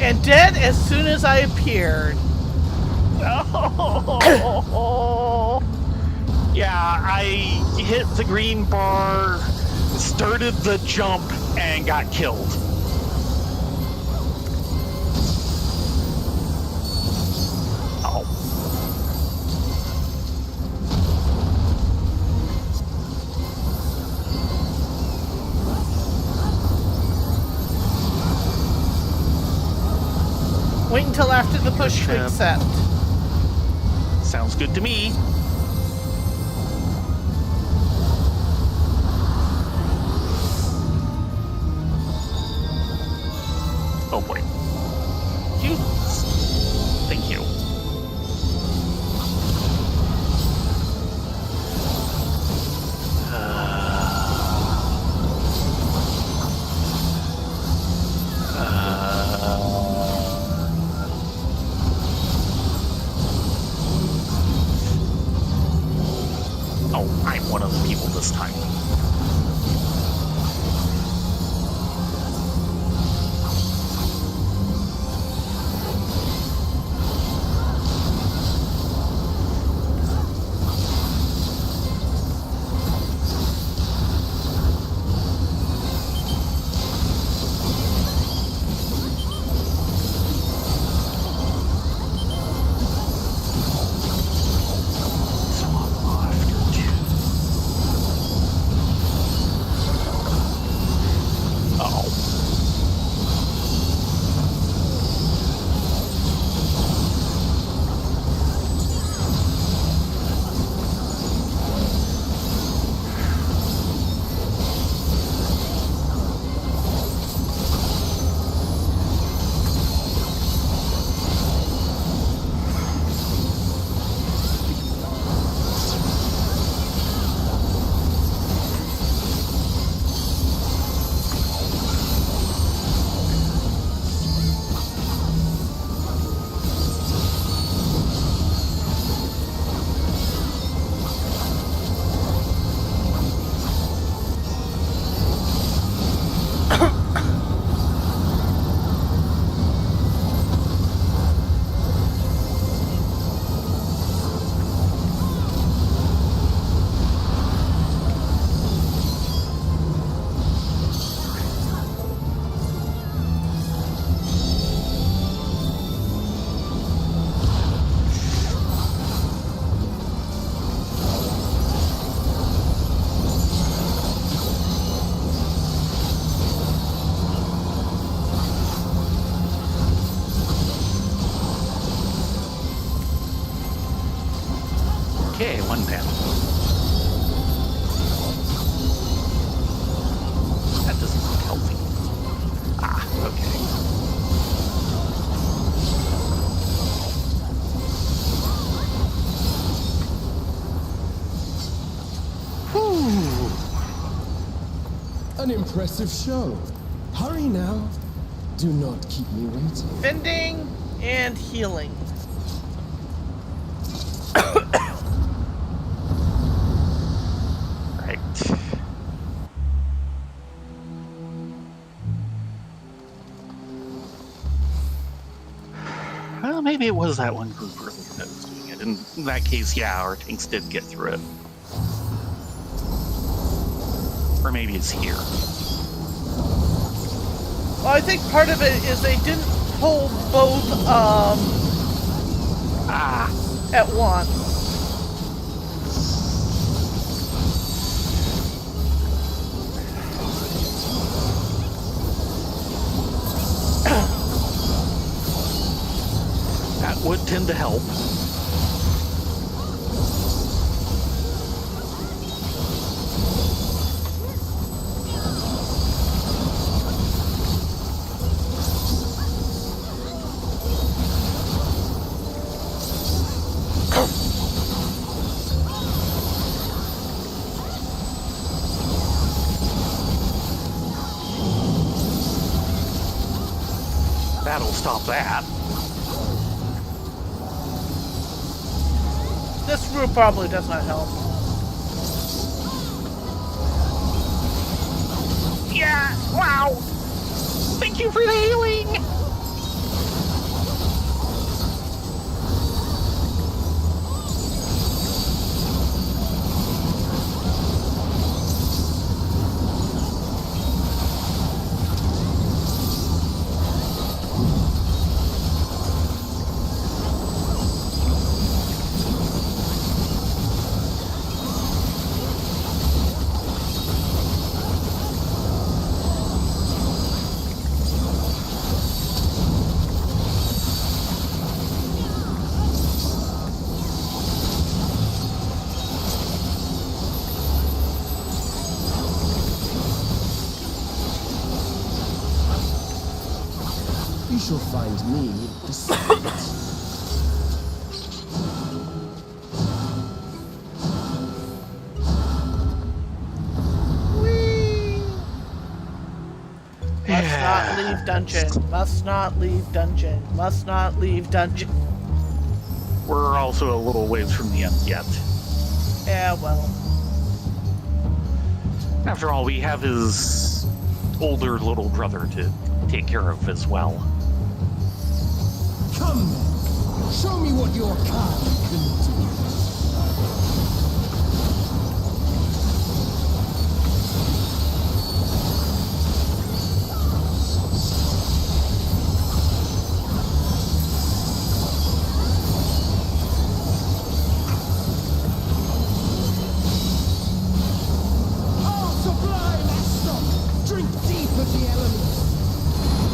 And dead as soon as I appeared. Yeah, I hit the green bar, started the jump, and got killed. Oh. Wait until after the push to Leadership. accept. Sounds good to me. Oh boy. You. Thank you. Oh, I'm one of the people this time. Okay, one panel. That doesn't look healthy. Ah, okay. Whew. An impressive show. Hurry now. Do not keep me waiting. Bending and healing. Right. Well, maybe it was that one group earlier that was doing it. In that case, yeah, our tanks did get through it. Or maybe it's here. Well, I think part of it is they didn't hold both at once. That would tend to help. That'll stop that. This group probably does not help. Yeah, wow. Thank you for the healing. You shall find me discreet. Must not leave dungeon. Must not leave dungeon. Must not leave dungeon. We're also a little ways from the end yet. Yeah, well. After all, we have his older little brother to take care of as well. Come then, show me what your kind can do.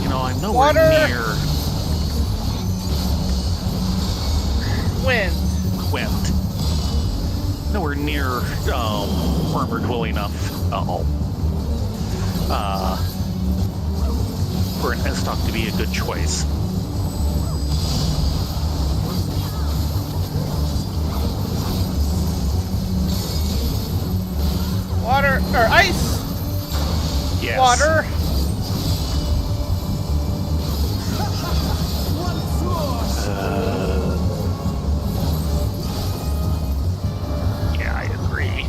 You know, I'm nowhere Water. near Wind. Quint. Nowhere near armor dwelling enough. For an Estoc to be a good choice. Water or ice. Yes. Water. Yeah, I agree.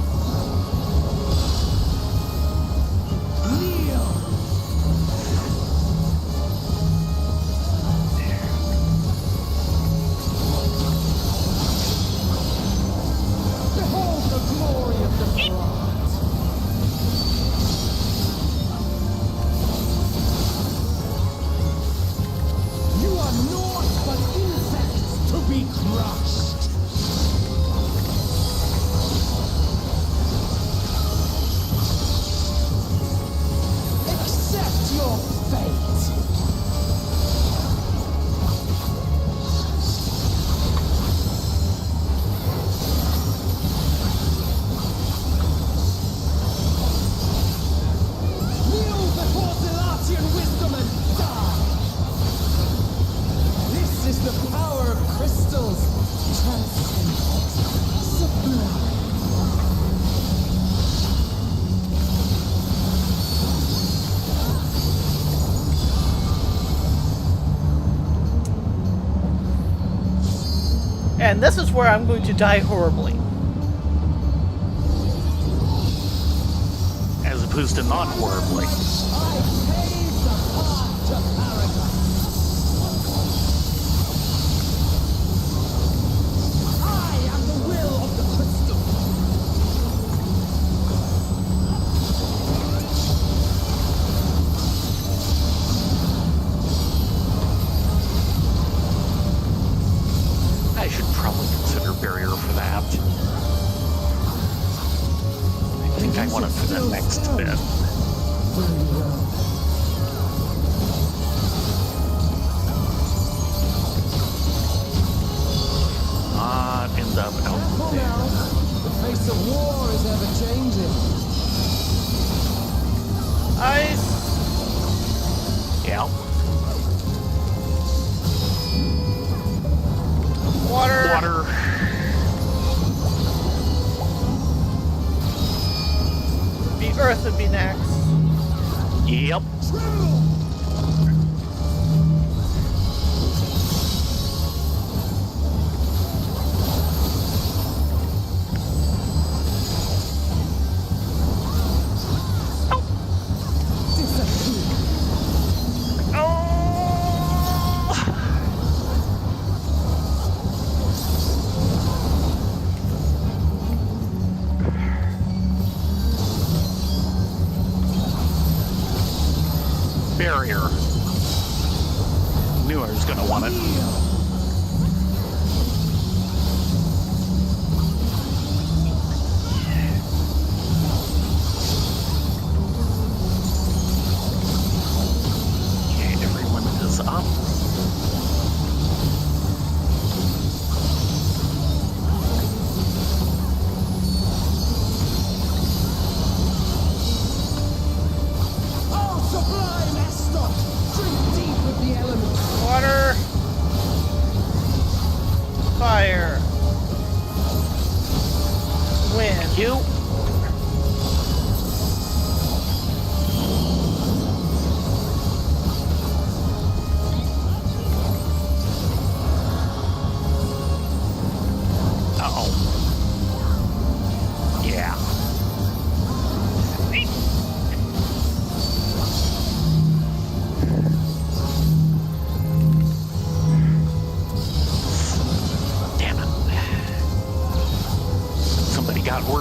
Behold the glory of the gods. You are naught but insects to be crushed. Accept your fate. Kneel before Zelatian wisdom and die. This is the power of crystals. Transcendent. Sublime. And this is where I'm going to die horribly. As opposed to not horribly. I pave the path to paradise. I am the will of the crystal. I should probably consider barrier for that. I think I want it for the next bit. Very well. Not end up out Careful there. now. The face of war is ever changing. Ice. Yeah. Water. Water. The earth would be next. Yep. Disappear. Barrier. Knew I was gonna want it. Okay, everyone is up. Oh, sublime Estok! Drink deep of the elements.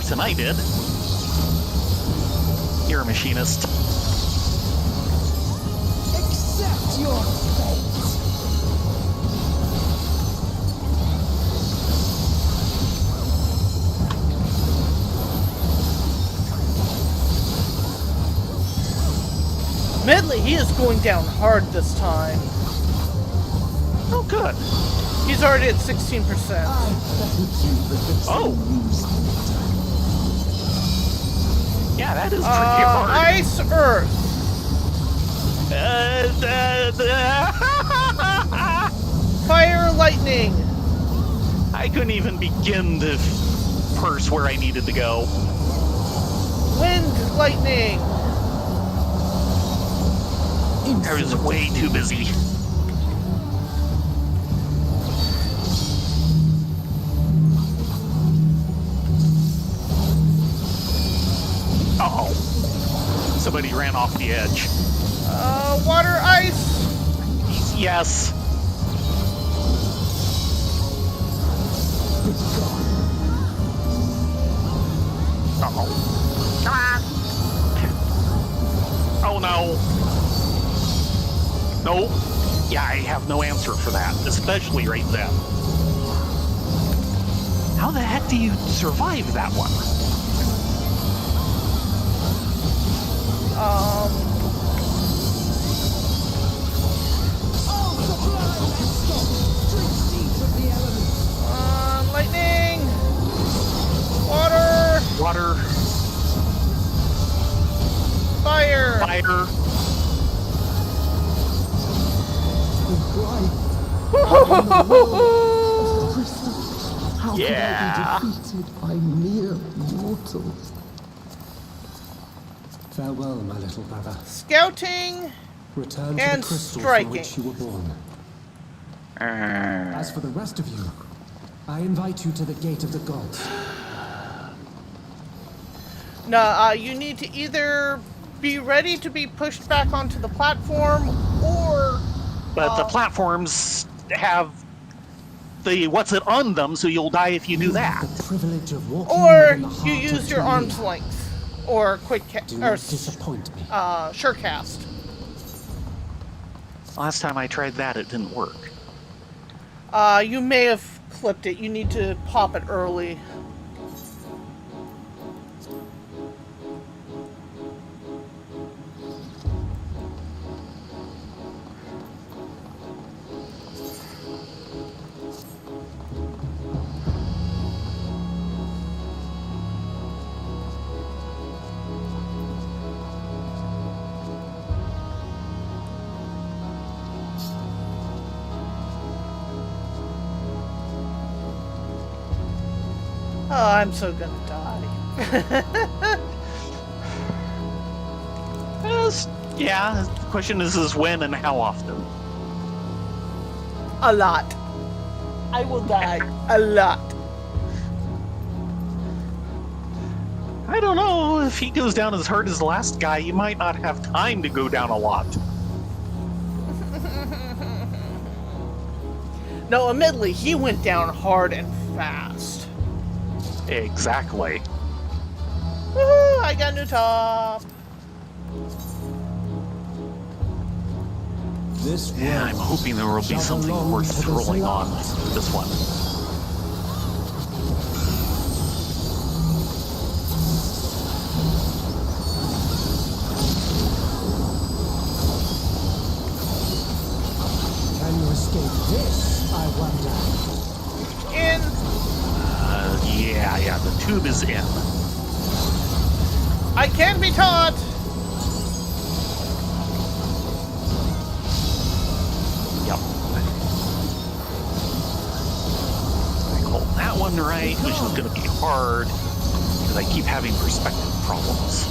worse than I did. You're a machinist. Accept your fate. Medley, he is going down hard this time. Oh, good. He's already at 16%. Oh. Yeah, that is pretty hard. Ice, Earth. Fire, lightning. I couldn't even begin to purse where I needed to go. Wind, lightning. I was way too busy. Uh-oh. Somebody ran off the edge. Water, ice. Yes. Uh-oh. Ah. Oh, no. No. Yeah, I have no answer for that, especially right then. How the heck do you survive that one? Lightning. Water. Water, Fire. fire. How Yeah. could I be defeated by mere mortals? Farewell, my little brother. Scouting. Return to And the crystal striking. from which you were born. As for the rest of you, I invite you to the gate of the gods. No, you need to either be ready to be pushed back onto the platform, or But the platforms have the what's it on them, so you'll die if you do that. The privilege of walking or within the you heart use of your Tyria. arm's length, or quick Do or not disappoint me. sure cast. Last time I tried that, it didn't work. You may have clipped it. You need to pop it early. Oh, I'm so gonna die. Yeah, the question is when and how often. A lot. I will die a lot. I don't know, if he goes down as hard as the last guy, you might not have time to go down a lot. No, admittedly, he went down hard and fast. Exactly. Woohoo! I got a new top. This Yeah, I'm hoping there will be shall something belong worth to the throwing on Zealots. this one. Can you escape this, I wonder? In. Yeah, the tube is in. I can be taught. Yep. I called that one right, which is going to be hard, because I keep having perspective problems.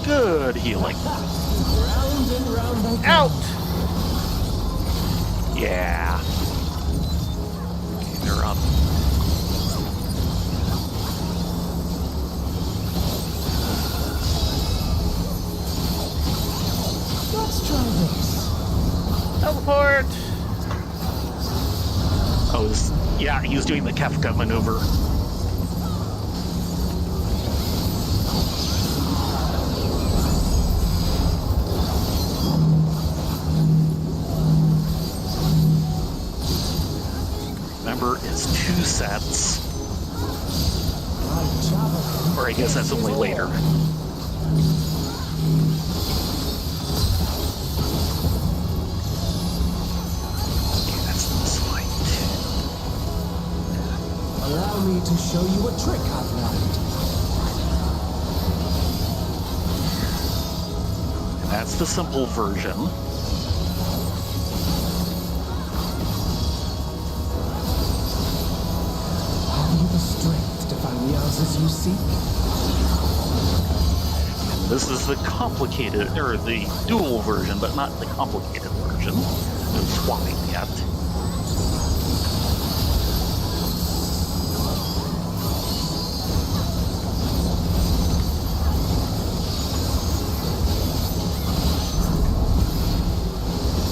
Good healing. Round and round they go. Out. Yeah. Okay, they're up. Let's try this. teleport. Oh, yeah, he was doing the Kefka maneuver. Remember, it's 2 sets. Or I guess that's only later. Okay, that's this fight. Allow me to show you a trick I've learned. And that's the simple version. Have you the strength to find the answers you seek? This is the complicated, or the dual version, but not the complicated version. No swapping yet.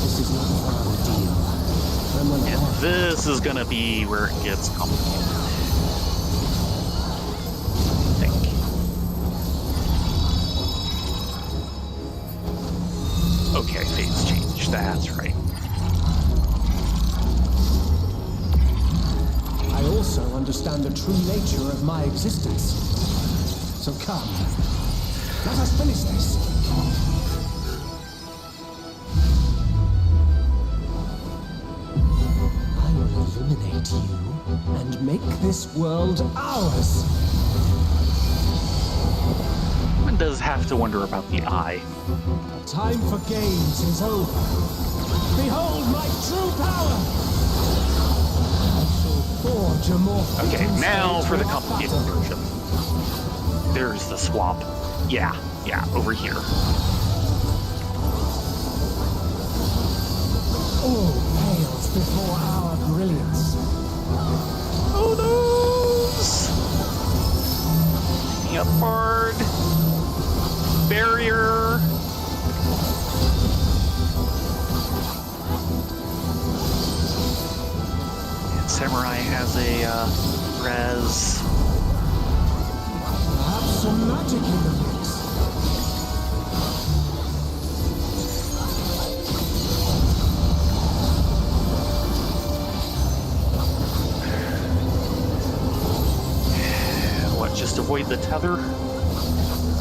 This is not a deal. I'm And unaware. this is gonna be where it gets complicated. I think. Okay, phase change, that's right. I also understand the true nature of my existence. So come, let us finish this. I will eliminate you and make this world ours. One does have to wonder about the eye. Time for games is over. Behold my true power! I shall forge a more Okay, fitting now stage for the our complicated battle. version. There's the swap. Yeah, over here. All pales before our brilliance. Oh no! Upward. Barrier. And Samurai has a res. Perhaps some magic in the mix. What, just avoid the tether?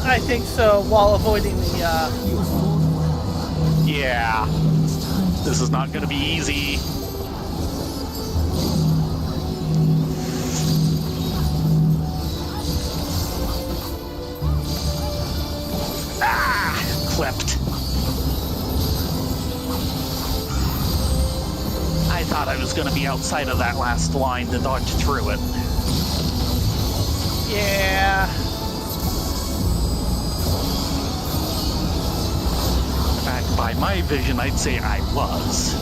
I think so, while avoiding the, You fought well. Yeah. This is not gonna be easy. Ah! Clipped. I thought I was gonna be outside of that last line to dodge through it. yeah. In fact, by my vision, I'd say I was.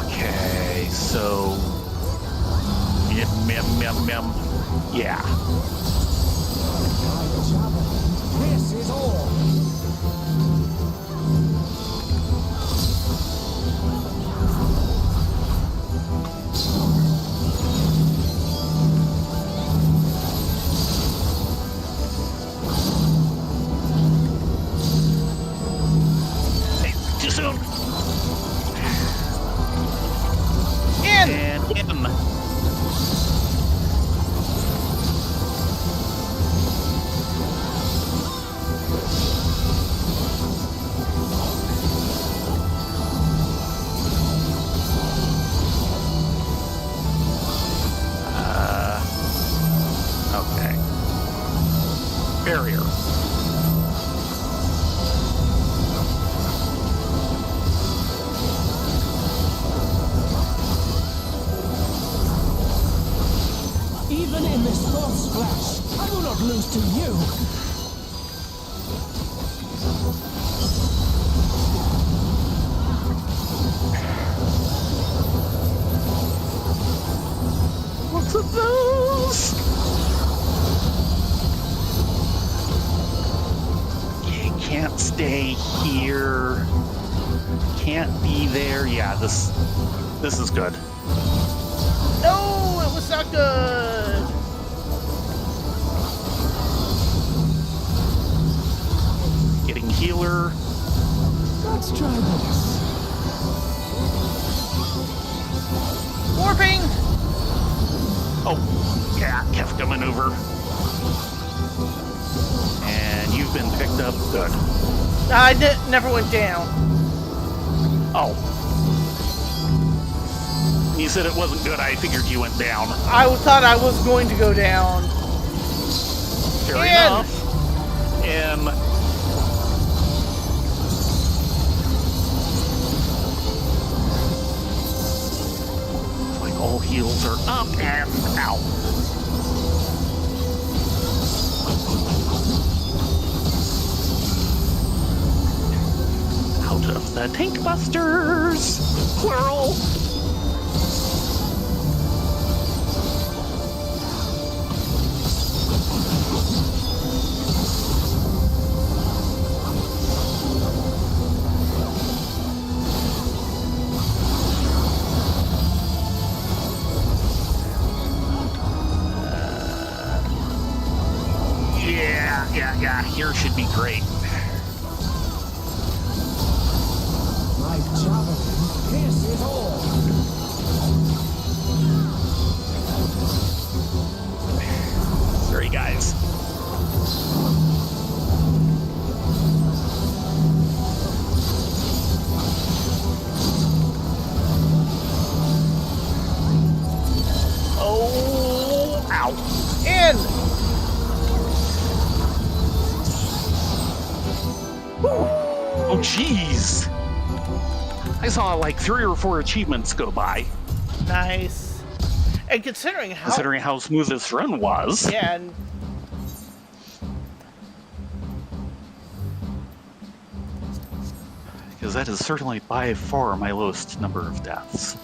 Okay, so... Yeah. My javelin, this is all. Hey, too soon! In! And in. Okay. Barrier. Even in this false flesh, I will not lose to you. What's of those? You can't stay here. Can't be there. Yeah, this is good. No, it was not good. Getting healer. Let's try this. Warping. Oh, yeah, Kefka maneuver. And you've been picked up. Good. I never went down. Oh. You said it wasn't good. I figured you went down. I thought I was going to go down. Fair enough. In. Like all heals are up and out. Out of the tank busters! Plural! Yeah, here should be great. My javelin pierces all. Sorry, guys. Oh, ow. In. Oh, jeez. I saw like 3 or 4 achievements go by. Nice. And considering how smooth this run was. Yeah. And because that is certainly by far my lowest number of deaths.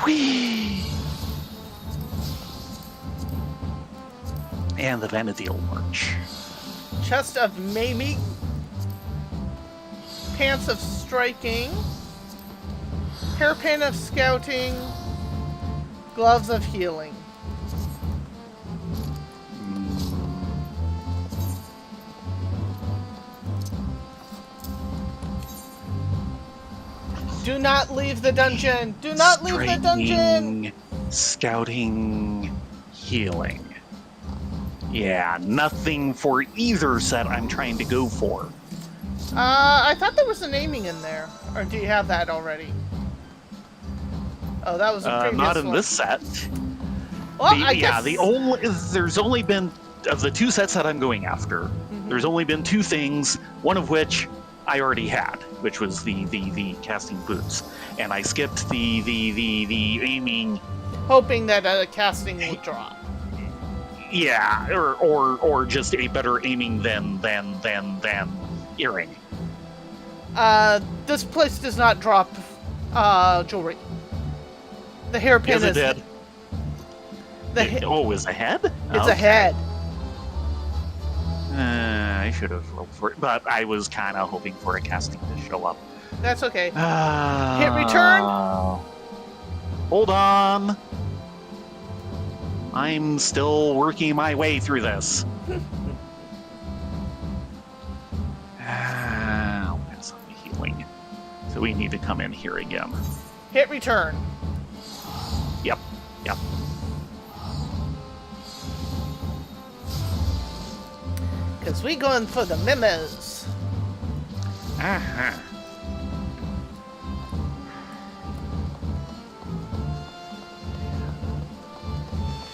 Whee! And the Vanadil March. chest of maiming, pants of striking, hairpin of scouting, gloves of healing. Do not leave the dungeon! Do not leave the dungeon! Scouting, healing. Yeah, nothing for either set I'm trying to go for. I thought there was a naming in there. Or do you have that already? Oh, that was a previous not in one. this set. Well, I guess... There's only been, of the 2 sets that I'm going after, there's only been 2 things, one of which I already had, which was the casting boots. And I skipped the aiming. Hoping that a casting will drop. Yeah, or just a better aiming than earring. This place does not drop jewelry. The hairpin is is dead. Is a head? It's a head. I should have rolled for it, but I was kind of hoping for a casting to show up. That's okay. Hit return. Hold on. I'm still working my way through this. That's on the healing. So we need to come in here again. Hit return. Yep. Because we going for the memos.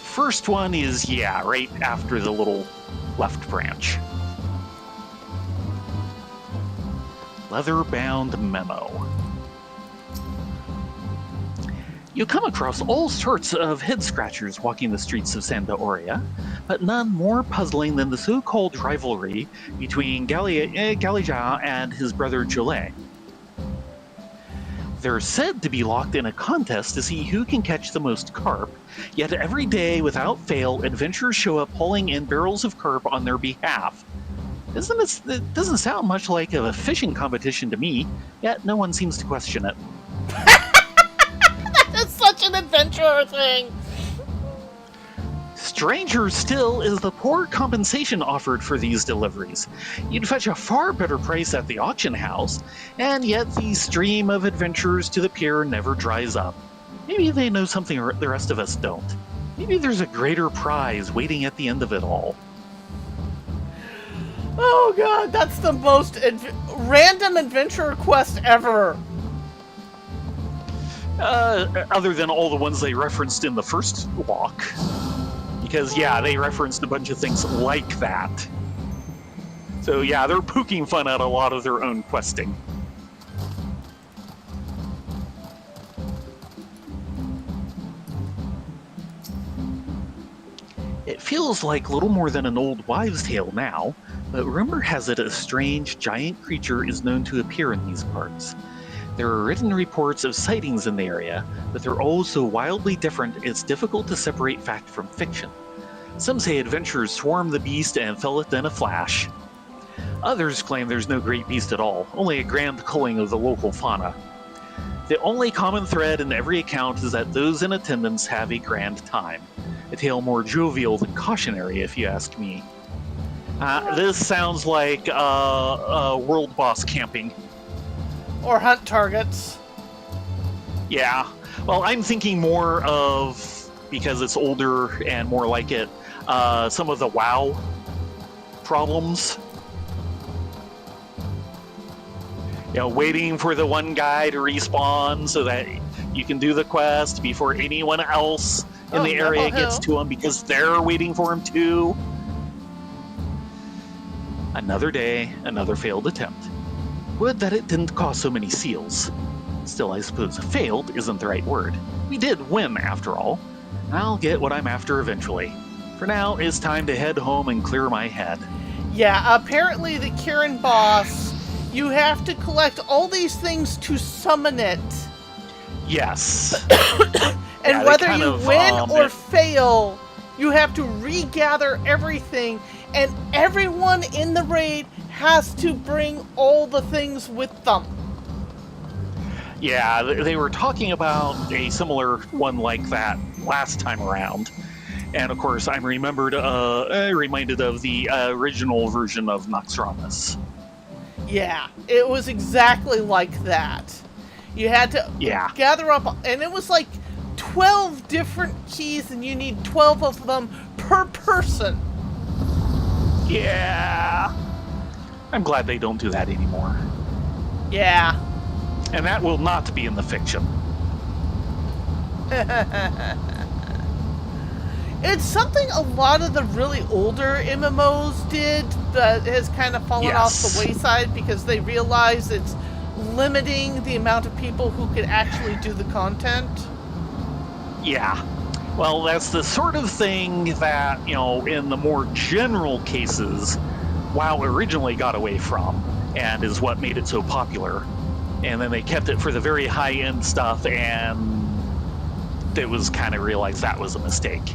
First one is, right after the little left branch. Leather-bound memo. You come across all sorts of head-scratchers walking the streets of Santa Aurea, but none more puzzling than the so-called rivalry between Galija and his brother Jolet. They're said to be locked in a contest to see who can catch the most carp, yet every day, without fail, adventurers show up hauling in barrels of carp on their behalf. It doesn't sound much like a fishing competition to me, yet no one seems to question it. That's such an adventurer thing. Stranger still is the poor compensation offered for these deliveries. You'd fetch a far better price at the auction house, and yet the stream of adventurers to the pier never dries up. Maybe they know something the rest of us don't. Maybe there's a greater prize waiting at the end of it all. Oh god, that's the most random adventure quest ever. Other than all the ones they referenced in the first walk. Because, yeah, they referenced a bunch of things like that. So, yeah, they're poking fun at a lot of their own questing. It feels like little more than an old wives' tale now, but rumor has it a strange, giant creature is known to appear in these parts. There are written reports of sightings in the area, but they're all so wildly different it's difficult to separate fact from fiction. Some say adventurers swarmed the beast and fell it in a flash. Others claim there's no great beast at all, only a grand culling of the local fauna. The only common thread in every account is that those in attendance have a grand time. A tale more jovial than cautionary, if you ask me. This sounds like world boss camping. Or hunt targets. Yeah. Well, I'm thinking more of, because it's older and more like it, some of the WoW problems. You know, waiting for the one guy to respawn so that you can do the quest before anyone else in the area gets to him because they're waiting for him too. Another day, another failed attempt. Would that it didn't cost so many seals. Still, I suppose failed isn't the right word. We did win, after all. I'll get what I'm after eventually. For now, it's time to head home and clear my head. Yeah, apparently the Kieran boss, you have to collect all these things to summon it. Yes. And whether you win or fail, you have to regather everything, and everyone in the raid has to bring all the things with them. Yeah, they were talking about a similar one like that last time around. And of course, I'm reminded of the original version of Noxramas. Yeah, it was exactly like that. You had to gather up, and it was like 12 different keys, and you need 12 of them per person. Yeah. I'm glad they don't do that anymore. Yeah. And that will not be in the fiction. It's something a lot of the really older MMOs did, but has kind of fallen off the wayside because they realize it's limiting the amount of people who could actually do the content. Yeah. Well, that's the sort of thing that, you know, in the more general cases, WoW originally got away from, and is what made it so popular. And then they kept it for the very high-end stuff, and it was kind of realized that was a mistake.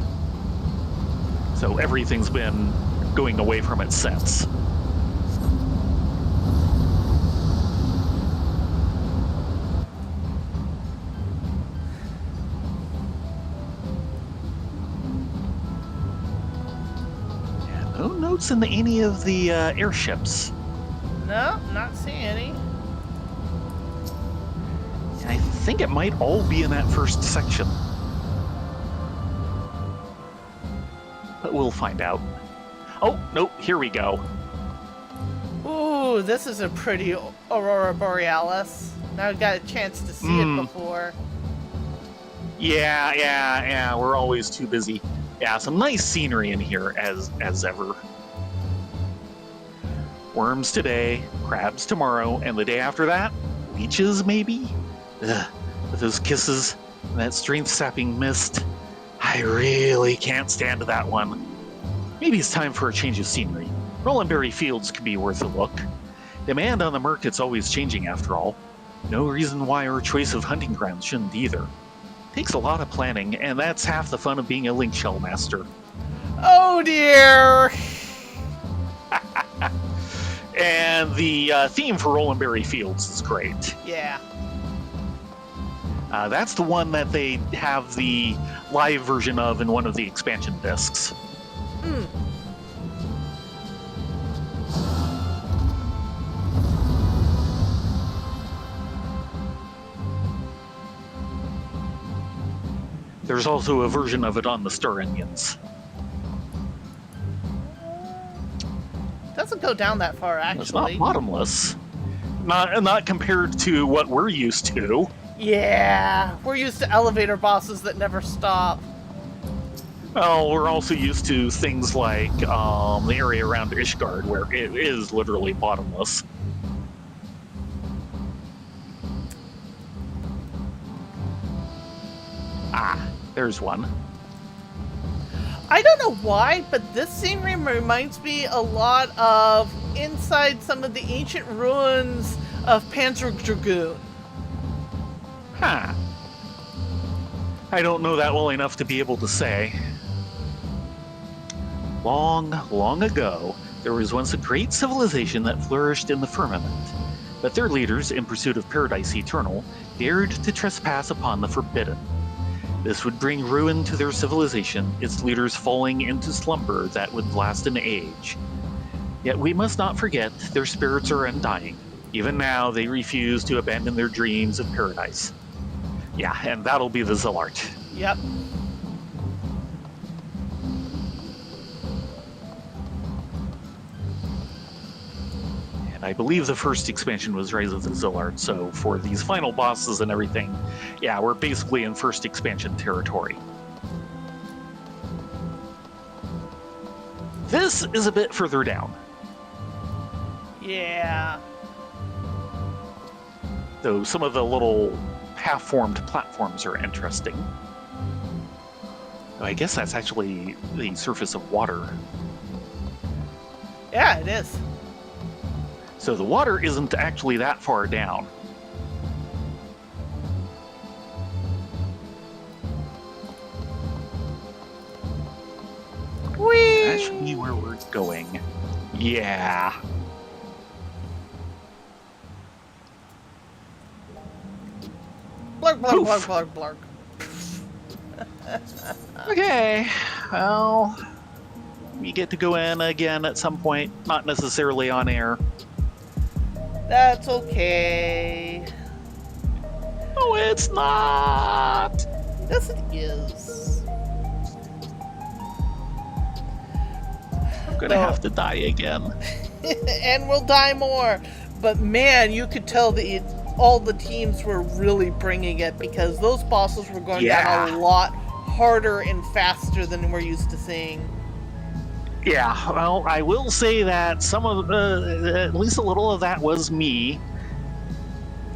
So everything's been going away from it since. Yeah, no notes in any of the airships. No, not seeing any. And I think it might all be in that first section. But we'll find out. Oh, nope, here we go. Ooh, this is a pretty Aurora Borealis. Now I've got a chance to see it before. Yeah, we're always too busy. Yeah, some nice scenery in here, as ever. Worms today, crabs tomorrow, and the day after that, leeches maybe? Ugh, with those kisses and that strength-sapping mist. I really can't stand that one. Maybe it's time for a change of scenery. Rolling Berry Fields could be worth a look. Demand on the market's always changing after all. No reason why our choice of hunting grounds shouldn't either. Takes a lot of planning, and that's half the fun of being a link shell master. Oh dear! And the theme for Rolandberry Fields is great. Yeah. That's the one that they have the live version of in one of the expansion discs. There's also a version of it on the Star Onions. Doesn't go down that far, It's not actually. bottomless. Not compared to what we're used to. Yeah, we're used to elevator bosses that never stop. Well, we're also used to things like the area around Ishgard, where it is literally bottomless. Ah, there's one. I don't know why, but this scene reminds me a lot of inside some of the ancient ruins of Panzer Dragoon. Huh. I don't know that well enough to be able to say. Long, long ago, there was once a great civilization that flourished in the firmament. But their leaders, in pursuit of paradise eternal, dared to trespass upon the forbidden. This would bring ruin to their civilization, its leaders falling into slumber that would last an age. Yet we must not forget their spirits are undying. Even now, they refuse to abandon their dreams of paradise. Yeah, and that'll be the Zillart. Yep. And I believe the first expansion was Rise of the Zillart, so for these final bosses and everything, yeah, we're basically in first expansion territory. This is a bit further down, Yeah. though some of the little half-formed platforms are interesting. I guess that's actually the surface of water. Yeah, it is. So the water isn't actually that far down. Whee! That should be where we're going. Yeah. Blurk, blurk, Oof. blurk, blurk, blurk. Okay. Well, we get to go in again at some point, not necessarily on air. That's okay. No, it's not. Yes, it is. I'm gonna No. have to die again. And we'll die more. But man, you could tell that all the teams were really bringing it because those bosses were going down a lot harder and faster than we're used to seeing. Yeah, well, I will say that some of, at least a little of that was me.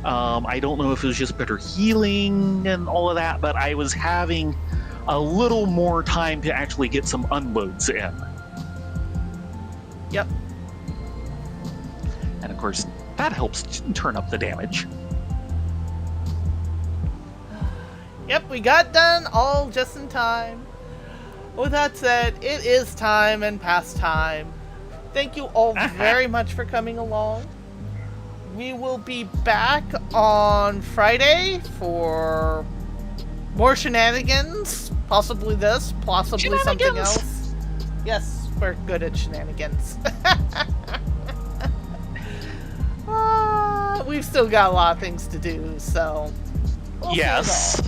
I don't know if it was just better healing and all of that, but I was having a little more time to actually get some unloads in. Yep. And of course, that helps turn up the damage. Yep, we got done all just in time. With that said, it is time and past time. Thank you all very much for coming along. We will be back on Friday for more shenanigans. Possibly this, possibly something else. Yes, we're good at shenanigans. We've still got a lot of things to do, so... we'll see it Yes.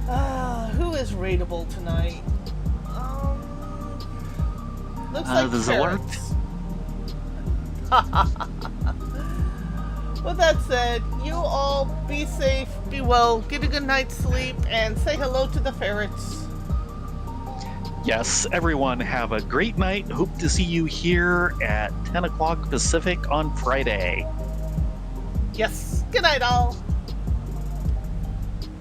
all. Who is rateable tonight? Looks like The Zillart. ferrets. With that said, you all be safe, be well, get a good night's sleep, and say hello to the ferrets. Yes, everyone, have a great night. Hope to see you here at 10 o'clock Pacific on Friday. Yes, good night all.